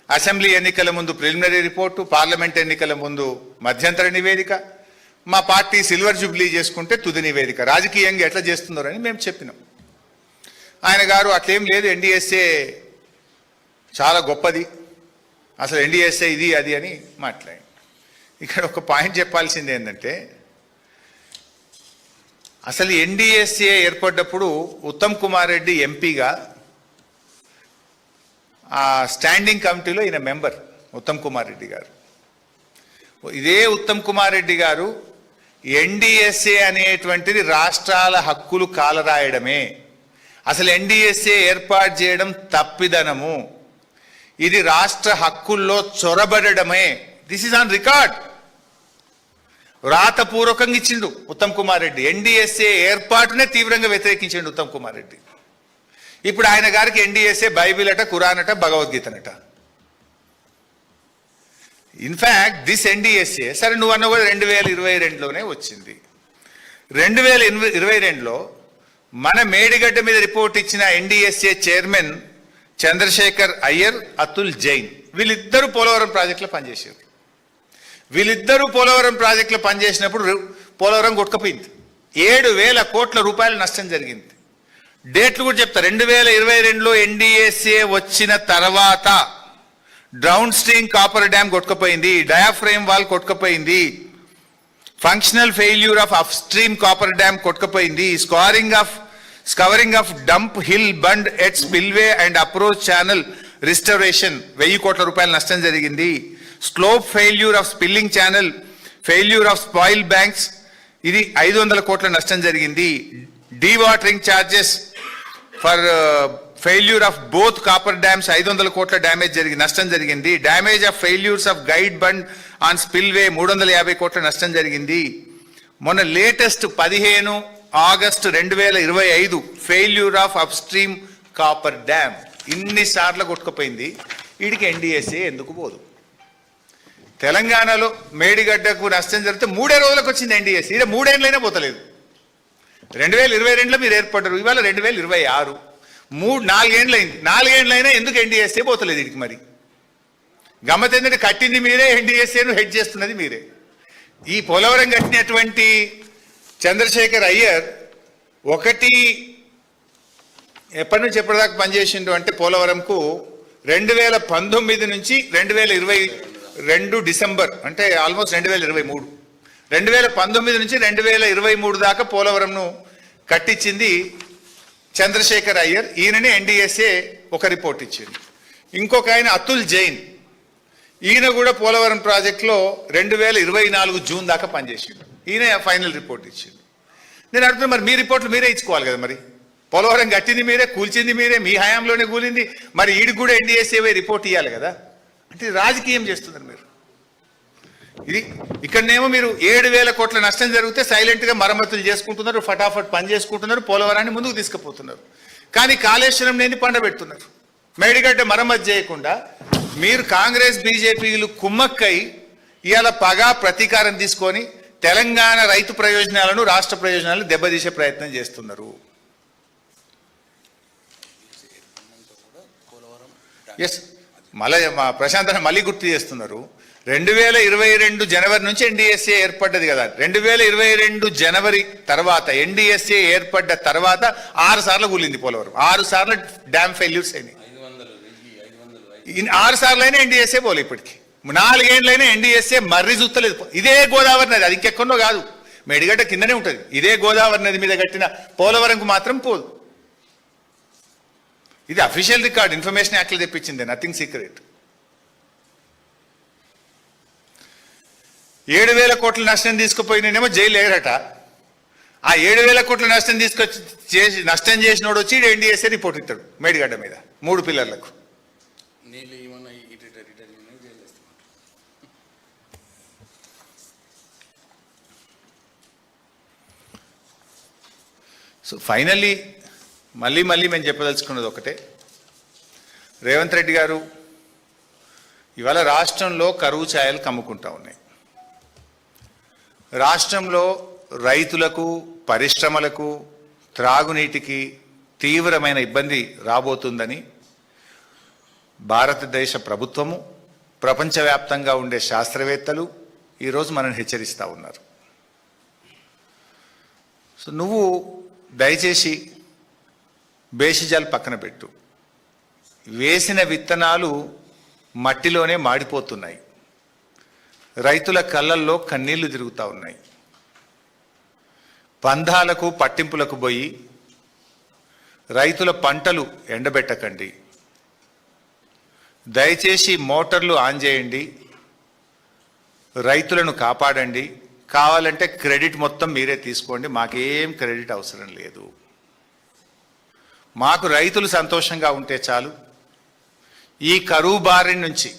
అసెంబ్లీ ఎన్నికల ముందు ప్రిలిమినరీ రిపోర్టు, పార్లమెంట్ ఎన్నికల ముందు మధ్యంతర నివేదిక, మా పార్టీ సిల్వర్ జూబ్లీ చేసుకుంటే తుది నివేదిక, రాజకీయంగా ఎట్లా చేస్తున్నారని మేము చెప్పినాం. ఆయన గారు అట్లేం లేదు, ఎన్డీఎస్ఏ చాలా గొప్పది, అసలు ఎన్డీఎస్ఏ ఇది అది అని మాట్లాడి. ఇక్కడ ఒక పాయింట్ చెప్పాల్సింది ఏంటంటే, అసలు ఎన్డీఎస్ఏ ఏర్పడ్డప్పుడు ఉత్తమ్ కుమార్ రెడ్డి ఎంపీగా ఆ స్టాండింగ్ కమిటీలో ఈయన మెంబర్ ఉత్తమ్ కుమార్ రెడ్డి గారు. ఇదే ఉత్తమ్ కుమార్ రెడ్డి గారు ఎన్డీఎస్ఏ అనేటువంటిది రాష్ట్రాల హక్కులు కాలరాయడమే, అసలు ఎన్డీఎస్ఏ ఏర్పాటు చేయడం తప్పిదనము, ఇది రాష్ట్ర హక్కుల్లో చొరబడమే, దిస్ ఇస్ ఆన్ రికార్డ్, వ్రాతపూర్వకంగా ఇచ్చిండు ఉత్తమ్ కుమార్ రెడ్డి. ఎన్డీఎస్ఏ ఏర్పాటునే తీవ్రంగా వ్యతిరేకించిండు ఉత్తమ్ కుమార్ రెడ్డి. ఇప్పుడు ఆయన గారికి ఎన్డీఎస్ఏ బైబిల్ అట, ఖురాన్ అట, భగవద్గీతనట. ఇన్ఫ్యాక్ట్ దిస్ ఎన్డీఎస్ఏ, సరే నువ్వు అన్న కూడా 2022లోనే వచ్చింది. 2022లో మన మేడిగడ్డ మీద రిపోర్ట్ ఇచ్చిన ఎన్డీఎస్ఏ చైర్మన్ చంద్రశేఖర్ అయ్యర్, అతుల్ జైన్, వీళ్ళిద్దరూ పోలవరం ప్రాజెక్టులో పనిచేశారు. వీళ్ళిద్దరూ పోలవరం ప్రాజెక్టులో పనిచేసినప్పుడు పోలవరం కొట్టుకుపోయింది, 7,000 కోట్ల రూపాయల నష్టం జరిగింది. డేట్లు కూడా చెప్తా. 2022లో ఎన్డీఎస్ఏ వచ్చిన తర్వాత డౌన్ స్ట్రీమ్ కాపర్ డ్యామ్ కొట్టుకుపోయింది, డయాఫ్రేమ్ వాల్ కొట్టుకుపోయింది, functional failure of upstream coffer dam కొట్టుకుపోయింది, scouring of dump hill bund at spillway and approach channel restoration 1000 కోట్ల రూపాయల నష్టం జరిగింది, slope failure of spilling channel, failure of spoil banks, ఇది 500 కోట్ల నష్టం జరిగింది, dewatering charges for failure of both coffer dams 500 కోట్ల డ్యామేజ్ నష్టం జరిగింది, damage of failures of guide bund on spillway 350 కోట్ల నష్టం జరిగింది. మొన్న latest 15 August 2025 failure of upstream coffer dam, ఇన్నిసార్లు కొట్టుకుపోయింది. వీడికి ఎన్డీఎస్ఏ ఎందుకు పోదు? తెలంగాణలో మేడిగడ్డకు నష్టం జరిగితే 3 రోజులకు వచ్చింది ఎన్డీఎస్ఏ, ఇది 3 ఏళ్ళైనా పోతలేదు. 2022లో మీరు ఏర్పడ్డారు, ఇవాళ 2026, 4 ఏళ్ళైంది. 4 ఏళ్ళైనా ఎందుకు ఎన్డీఎస్ఏ పోతలేదు వీడికి? మరి గమ్మత్ ఏంటంటే కట్టింది మీరే, ఎన్డీఎస్ఏను హెడ్ చేస్తున్నది మీరే. ఈ పోలవరం కట్టినటువంటి చంద్రశేఖర్ అయ్యర్ ఎప్పటి నుంచి ఎప్పటిదాకా పనిచేసిండు అంటే పోలవరంకు 2019 నుంచి 2022 డిసెంబర్, అంటే ఆల్మోస్ట్ 2023, 2019 నుంచి 2023 దాకా పోలవరంను కట్టించింది చంద్రశేఖర్ అయ్యర్, ఈయననే ఎన్డీఎస్ఏ ఒక రిపోర్ట్ ఇచ్చింది. ఇంకొక ఆయన అతుల్ జైన్, ఈయన కూడా పోలవరం ప్రాజెక్టులో 2024 జూన్ దాకా పనిచేసిండు. ఈయన ఫైనల్ రిపోర్ట్ ఇచ్చిండు. నేను అడుగుతున్నా, మరి మీ రిపోర్ట్లు మీరే ఇచ్చుకోవాలి కదా. మరి పోలవరం కట్టింది మీరే, కూల్చింది మీరే, మీ హయాంలోనే కూలింది. మరి ఈడికి కూడా ఎన్డీఎస్ఏ రిపోర్ట్ ఇవ్వాలి కదా. అంటే రాజకీయం చేస్తున్నారు మీరు. ఇది ఇక్కడనేమో మీరు 7,000 కోట్ల నష్టం జరిగితే సైలెంట్గా మరమ్మతులు చేసుకుంటున్నారు, ఫటాఫట్ పని చేసుకుంటున్నారు, పోలవరాన్ని ముందుకు తీసుకుపోతున్నారు. కానీ కాళేశ్వరం లేని పండబెడుతున్నారు. మేడిగడ్డ మరమ్మతు చేయకుండా మీరు కాంగ్రెస్ బీజేపీలు కుమ్మక్కై ఇవాళ పగా ప్రతీకారం తీసుకొని తెలంగాణ రైతు ప్రయోజనాలను, రాష్ట్ర ప్రయోజనాలను దెబ్బతీసే ప్రయత్నం చేస్తున్నారు. ఎస్, మళ్ళీ మా ప్రశాంత్ మళ్ళీ గుర్తు చేస్తున్నారు. 2022 జనవరి నుంచి ఎన్డీఎస్ఏ ఏర్పడ్డది కదా. 2022 జనవరి తర్వాత ఎన్డీఎస్ఏ ఏర్పడ్డ తర్వాత 6 సార్లు కూలింది పోలవరం. 6 సార్లు డ్యామ్ ఫెయిల్యూర్స్ అయినాయి. 6 సార్లు అయినా ఎన్డీఎస్ఏ పోలే. ఇప్పటికి 4 ఏళ్ళైనా ఎన్డీఎస్ఏ మర్రి చూస్తలేదు. ఇదే గోదావరి నది, అది ఇంకెక్కడో కాదు, మేడిగడ్డ కిందనే ఉంటుంది. ఇదే గోదావరి నది మీద కట్టిన పోలవరంకు మాత్రం పోదు. ఇది అఫీషియల్ రికార్డ్, ఇన్ఫర్మేషన్ యాక్ట్లో తెప్పించింది, నథింగ్ సీక్రెట్. 7,000 కోట్ల నష్టం తీసుకుపోయినేమో జైలు వేయరట. ఆ 7,000 కోట్ల నష్టం నష్టం చేసినోడు వచ్చి ఎన్డీఎస్ఏ రిపోర్ట్ ఇస్తాడు మేడిగడ్డ మీద 3 పిల్లర్లకు. సో ఫైనల్లీ మళ్ళీ మేము చెప్పదలుచుకున్నది ఒకటే. రేవంత్ రెడ్డి గారు, ఇవాళ రాష్ట్రంలో కరువు ఛాయలు కమ్ముకుంటా ఉన్నాయి. రాష్ట్రంలో రైతులకు, పరిశ్రమలకు, త్రాగునీటికి తీవ్రమైన ఇబ్బంది రాబోతుందని భారతదేశ ప్రభుత్వము, ప్రపంచవ్యాప్తంగా ఉండే శాస్త్రవేత్తలు ఈరోజు మనల్ని హెచ్చరిస్తూ ఉన్నారు. సో నువ్వు దయచేసి బేసిజాలు పక్కన పెట్టు. వేసిన విత్తనాలు మట్టిలోనే మాడిపోతున్నాయి. రైతుల కళ్ళల్లో కన్నీళ్లు తిరుగుతూ ఉన్నాయి. పందాలకు పట్టింపులకు పోయి రైతుల పంటలు ఎండబెట్టకండి. దయచేసి మోటార్లు ఆన్ చేయండి, రైతులను కాపాడండి. కావాలంటే క్రెడిట్ మొత్తం మీరే తీసుకోండి, మాకేం క్రెడిట్ అవసరం లేదు. మాకు రైతులు సంతోషంగా ఉంటే చాలు. ఈ కరువు బారి నుంచి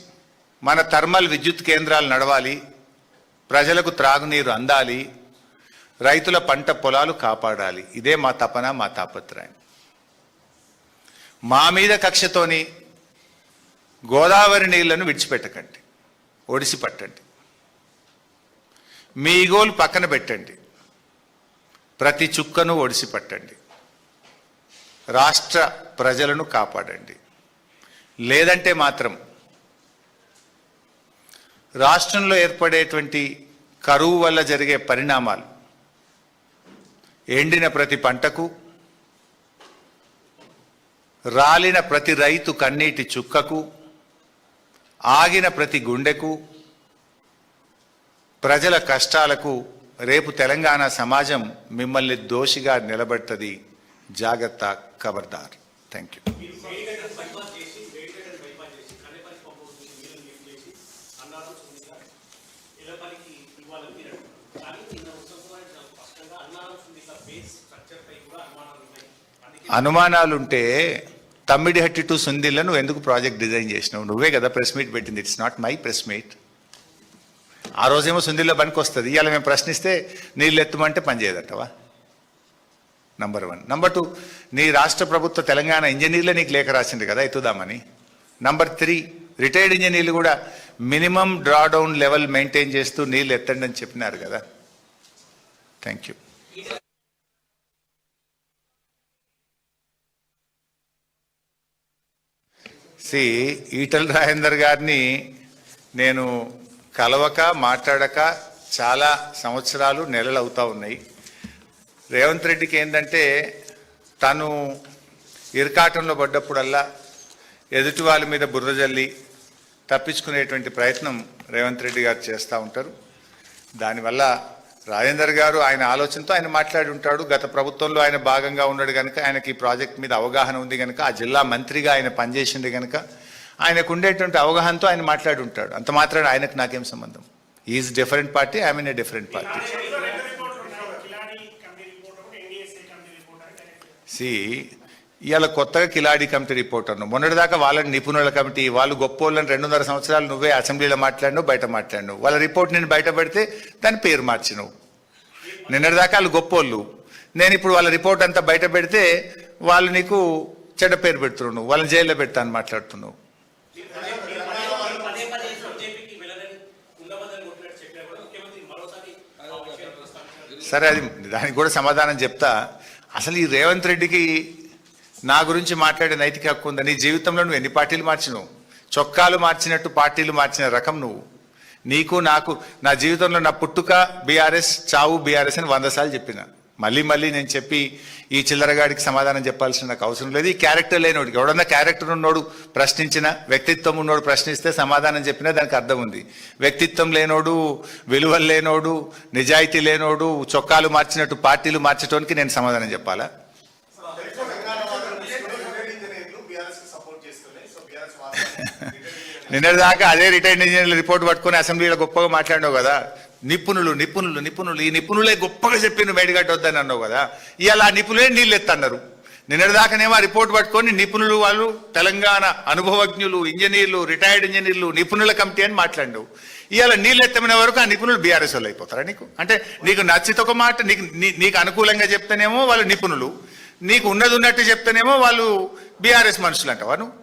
మన థర్మల్ విద్యుత్ కేంద్రాలు నడవాలి, ప్రజలకు త్రాగునీరు అందాలి, రైతుల పంట పొలాలు కాపాడాలి. ఇదే మా తపన, మా తాపత్రయం. మా మీద కక్షతోని గోదావరి నీళ్లను విడిచిపెట్టకండి, ఒడిసి పట్టండి. మీ ఈగోలు పక్కన పెట్టండి, ప్రతి చుక్కను ఒడిసి పట్టండి. రాష్ట్ర ప్రజలను కాపాడండి. లేదంటే మాత్రం రాష్ట్రంలో ఏర్పడేటువంటి కరువు వల్ల జరిగే పరిణామాలు, ఎండిన ప్రతి పంటకు, రాలిన ప్రతి రైతు కన్నీటి చుక్కకు, ఆగిన ప్రతి గుండెకు, ప్రజల కష్టాలకు రేపు తెలంగాణ సమాజం మిమ్మల్ని దోషిగా నిలబెడుతుంది. జాగ్రత్త, ఖబర్దార్. Thank you. అనుమానాలుంటే తమ్మిడిహట్టి టు సుందిల్ల నువ్వు ఎందుకు ప్రాజెక్ట్ డిజైన్ చేసినావు? నువ్వే కదా ప్రెస్ మీట్ పెట్టింది. It's not my press meet. ఆ రోజేమో సుందిల్ల పనికి వస్తుంది, ఇవాళ మేము ప్రశ్నిస్తే నీళ్ళు ఎత్తుమంటే పనిచేయదంటవా? నంబర్ 1. నంబర్ 2, నీ రాష్ట్ర ప్రభుత్వ తెలంగాణ ఇంజనీర్లే నీకు లేఖ రాసింది కదా ఎత్తుదామని. నంబర్ 3, రిటైర్డ్ ఇంజనీర్లు కూడా మినిమం డ్రాడౌన్ లెవెల్ మెయింటైన్ చేస్తూ నీళ్ళు ఎత్తండి అని చెప్పినారు కదా. Thank you. ఈటల రాజేందర్ గారిని నేను కలవక, మాట్లాడక చాలా సంవత్సరాలు, నెలలు అవుతా ఉన్నాయి. రేవంత్ రెడ్డికి ఏంటంటే తను ఇరకాటంలో పడ్డప్పుడల్లా ఎదుటి వాళ్ళ మీద బుర్ర జల్లి తప్పించుకునేటువంటి ప్రయత్నం రేవంత్ రెడ్డి గారు చేస్తూ ఉంటారు. దానివల్ల రాజేందర్ గారు ఆయన ఆలోచనతో ఆయన మాట్లాడి ఉంటాడు. గత ప్రభుత్వంలో ఆయన భాగంగా ఉన్నాడు కనుక ఆయనకి ఈ ప్రాజెక్ట్ మీద అవగాహన ఉంది కనుక, ఆ జిల్లా మంత్రిగా ఆయన పనిచేసింది కనుక ఆయనకు ఉండేటువంటి అవగాహనతో ఆయన మాట్లాడి ఉంటాడు. అంత మాత్రాన ఆయనకు నాకేం సంబంధం? Is different party, I mean a different party. ఇవాళ కొత్తగా కిలాడి కమిటీ రిపోర్ట్ అన్నావు. మొన్నటిదాకా వాళ్ళని నిపుణుల కమిటీ, వాళ్ళు గొప్ప వాళ్ళని 2.5 సంవత్సరాలు నువ్వే అసెంబ్లీలో మాట్లాడినావు, బయట మాట్లాడినావు. వాళ్ళ రిపోర్ట్ నేను బయట పెడితే దాని పేరు మార్చినావు. నిన్నటిదాకా వాళ్ళు గొప్పోళ్ళు, నేను ఇప్పుడు వాళ్ళ రిపోర్ట్ అంతా బయట పెడితే వాళ్ళు నీకు చెడ్డ పేరు పెడుతున్నావు, నువ్వు వాళ్ళని జైల్లో పెడతా అని మాట్లాడుతున్నావు. సరే, అది దానికి కూడా సమాధానం చెప్తా. అసలు ఈ రేవంత్ రెడ్డికి నా గురించి మాట్లాడే నైతిక హక్కు ఉందా? నీ జీవితంలో నువ్వు ఎన్ని పార్టీలు మార్చినావు? చొక్కాలు మార్చినట్టు పార్టీలు మార్చిన రకం నువ్వు. నీకు నాకు నా జీవితంలో నా పుట్టుక బీఆర్ఎస్, చావు బీఆర్ఎస్ అని 100 సార్లు చెప్పిన. మళ్ళీ మళ్ళీ నేను చెప్పి ఈ చిల్లరగాడికి సమాధానం చెప్పాల్సిన నాకు అవసరం లేదు. ఈ క్యారెక్టర్ లేనోడికి, ఎవడన్నా క్యారెక్టర్ ఉన్నోడు ప్రశ్నించిన, వ్యక్తిత్వం ఉన్నోడు ప్రశ్నిస్తే సమాధానం చెప్పినా దానికి అర్థం ఉంది. వ్యక్తిత్వం లేనోడు, విలువలు లేనోడు, నిజాయితీ లేనోడు చొక్కాలు మార్చినట్టు పార్టీలు మార్చడానికి నేను సమాధానం చెప్పాలా? నిన్నటిదాకా అదే రిటైర్డ్ ఇంజనీర్ల రిపోర్ట్ పట్టుకుని అసెంబ్లీలో గొప్పగా మాట్లాడినావు కదా. నిపుణులు నిపుణులు నిపుణులు ఈ నిపుణులే గొప్పగా చెప్పి నువ్వు మేడిగట్ట వద్దని అన్నావు కదా. ఇవాళ ఆ నిపుణులే నీళ్ళు ఎత్తన్నారు. నిన్నటిదాకానేమో ఆ రిపోర్ట్ పట్టుకొని నిపుణులు వాళ్ళు తెలంగాణ అనుభవజ్ఞులు, ఇంజనీర్లు, రిటైర్డ్ ఇంజనీర్లు, నిపుణుల కమిటీ అని మాట్లాడినావు. ఇవాళ నీళ్ళు ఎత్తమైన వరకు ఆ నిపుణులు బీఆర్ఎస్ వాళ్ళు అయిపోతారా నీకు? అంటే నీకు నచ్చితే ఒక మాట, నీకు అనుకూలంగా చెప్తేనేమో వాళ్ళు నిపుణులు, నీకు ఉన్నది ఉన్నట్టు చెప్తేనేమో వాళ్ళు బీఆర్ఎస్ మనుషులు అంటావా నువ్వు?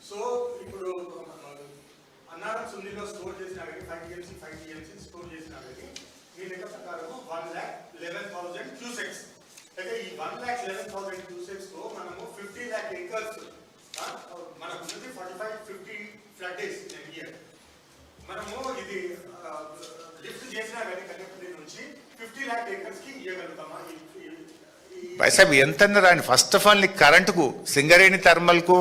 సో ఇప్పుడు అన్నారం సుందీలో స్టోర్ చేసినా కానీ 5 TMC స్టోర్ చేసినా కానీ మీ లెక్క ప్రకారం 1,11,000 క్యూసెక్స్. అయితే ఈ 1,11,000 క్యూసెక్స్ తో మనము 50 lakh acres మనకు ఉన్నది 45-50 ఫ్లడ్ డేస్ ఇయర్. మనము ఇది లిఫ్ట్ చేసినా కానీ కన్యాకుమారి నుంచి 50 lakh acres కి ఇవ్వగలుగుతామా? వైసాబ్ ఎంత రాని. ఫస్ట్ ఆఫ్ ఆల్ నీకు కరెంటుకు, సింగరేణి థర్మల్కు,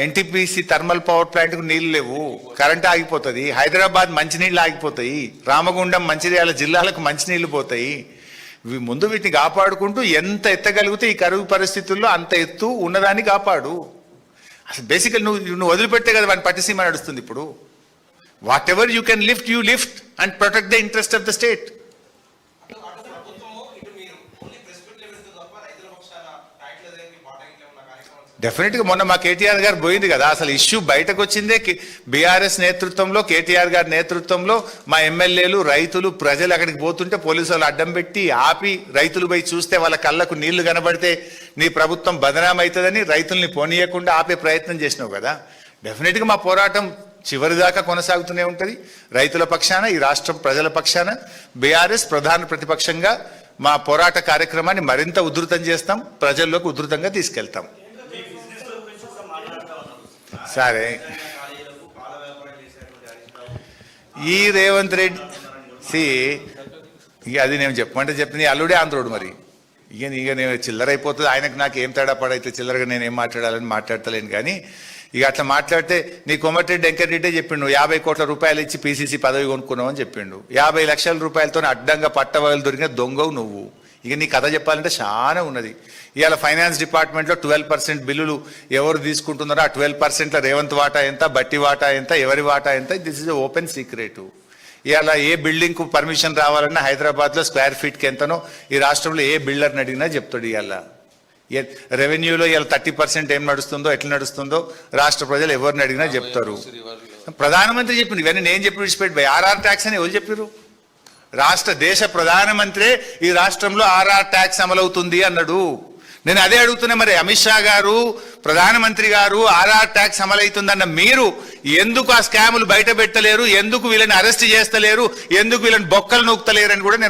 ఎన్టీపీసీ థర్మల్ పవర్ ప్లాంట్కు నీళ్ళు లేవు, కరెంట్ ఆగిపోతుంది. హైదరాబాద్ మంచినీళ్ళు ఆగిపోతాయి, రామగుండం మంచిర్యాల జిల్లాలకు మంచినీళ్ళు పోతాయి. ముందు వీటిని కాపాడుకుంటూ ఎంత ఎత్తగలిగితే ఈ కరువు పరిస్థితుల్లో అంత ఎత్తు ఉన్నదాన్ని కాపాడు. అసలు బేసికల్ నువ్వు వదిలిపెడితే కదా వాడిని పట్టిసీమ నడుస్తుంది. ఇప్పుడు what ever you can lift, you lift and protect the interest of the state. డెఫినెట్గా మొన్న మా కేటీఆర్ గారు పోయింది కదా, అసలు ఇష్యూ బయటకు వచ్చిందే బీఆర్ఎస్ నేతృత్వంలో, కేటీఆర్ గారి నేతృత్వంలో. మా ఎమ్మెల్యేలు, రైతులు, ప్రజలు అక్కడికి పోతుంటే పోలీసు వాళ్ళు అడ్డం పెట్టి ఆపి, రైతులు పోయి చూస్తే వాళ్ళ కళ్ళకు నీళ్లు కనబడితే నీ ప్రభుత్వం బదనాం అవుతుందని రైతుల్ని పోనీయకుండా ఆపే ప్రయత్నం చేసినావు కదా. డెఫినెట్గా మా పోరాటం చివరిదాకా కొనసాగుతూనే ఉంటుంది. రైతుల పక్షాన, ఈ రాష్ట్రం ప్రజల పక్షాన బీఆర్ఎస్ ప్రధాన ప్రతిపక్షంగా మా పోరాట కార్యక్రమాన్ని మరింత ఉధృతం చేస్తాం, ప్రజల్లోకి ఉధృతంగా తీసుకెళ్తాం. సరే, ఈ రేవంత్ రెడ్డి ఇక అది నేను చెప్పమంటే చెప్తే నీ అల్లుడే ఆంధ్రోడు. మరి ఇక నేను చిల్లర అయిపోతుంది. ఆయనకు నాకు ఏం తేడా పడైతే చిల్లరగా నేను ఏం మాట్లాడాలని మాట్లాడతలేను. కానీ ఇక అట్లా మాట్లాడితే నీ కోమటిరెడ్డి వెంకటరెడ్డి చెప్పిండు 50 కోట్ల రూపాయలు ఇచ్చి పీసీసీ పదవి కొనుక్కున్నావు అని చెప్పిండు. 50 లక్షల రూపాయలతో అడ్డంగా పట్టవలు దొరికిన దొంగవు నువ్వు. ఇక నీ కథ చెప్పాలంటే చాలా ఉన్నది. ఇవాళ ఫైనాన్స్ డిపార్ట్మెంట్లో 12% బిల్లులు ఎవరు తీసుకుంటున్నారో ఆ 12%లో రేవంత్ వాటా ఎంత, బట్టి వాటా ఎంత, ఎవరి వాటా ఎంత, దిస్ ఇస్ ఓపెన్ సీక్రెట్. ఇవాళ ఏ బిల్డింగ్కు పర్మిషన్ రావాలన్నా హైదరాబాద్లో స్క్వేర్ ఫీట్కి ఎంతనో ఈ రాష్ట్రంలో ఏ బిల్డర్ని అడిగినా చెప్తాడు. ఇవాళ రెవెన్యూలో ఇవాళ 30% ఏం నడుస్తుందో, ఎట్లా నడుస్తుందో రాష్ట్ర ప్రజలు ఎవరిని అడిగినా చెప్తారు. ప్రధానమంత్రి చెప్పింది ఇవన్నీ నేను చెప్పి విడిచిపెట్టి ఆర్ఆర్ ట్యాక్స్ అని ఎవరు చెప్పారు? దేశ ప్రధానమంత్రే ఈ రాష్ట్రంలో ఆర్ఆర్ ట్యాక్స్ అమలవుతుంది అన్నాడు. నేను అదే అడుగుతున్నా, మరి అమిత్ షా గారు, ప్రధానమంత్రి గారు ఆర్ఆర్ ట్యాక్స్ అమలవుతుందన్న మీరు ఎందుకు ఆ స్కాములు బయట పెట్టలేరు? ఎందుకు వీళ్ళని అరెస్ట్ చేస్తలేరు? ఎందుకు వీళ్ళని బొక్కలు నొక్కుతలేరు అని కూడా నేను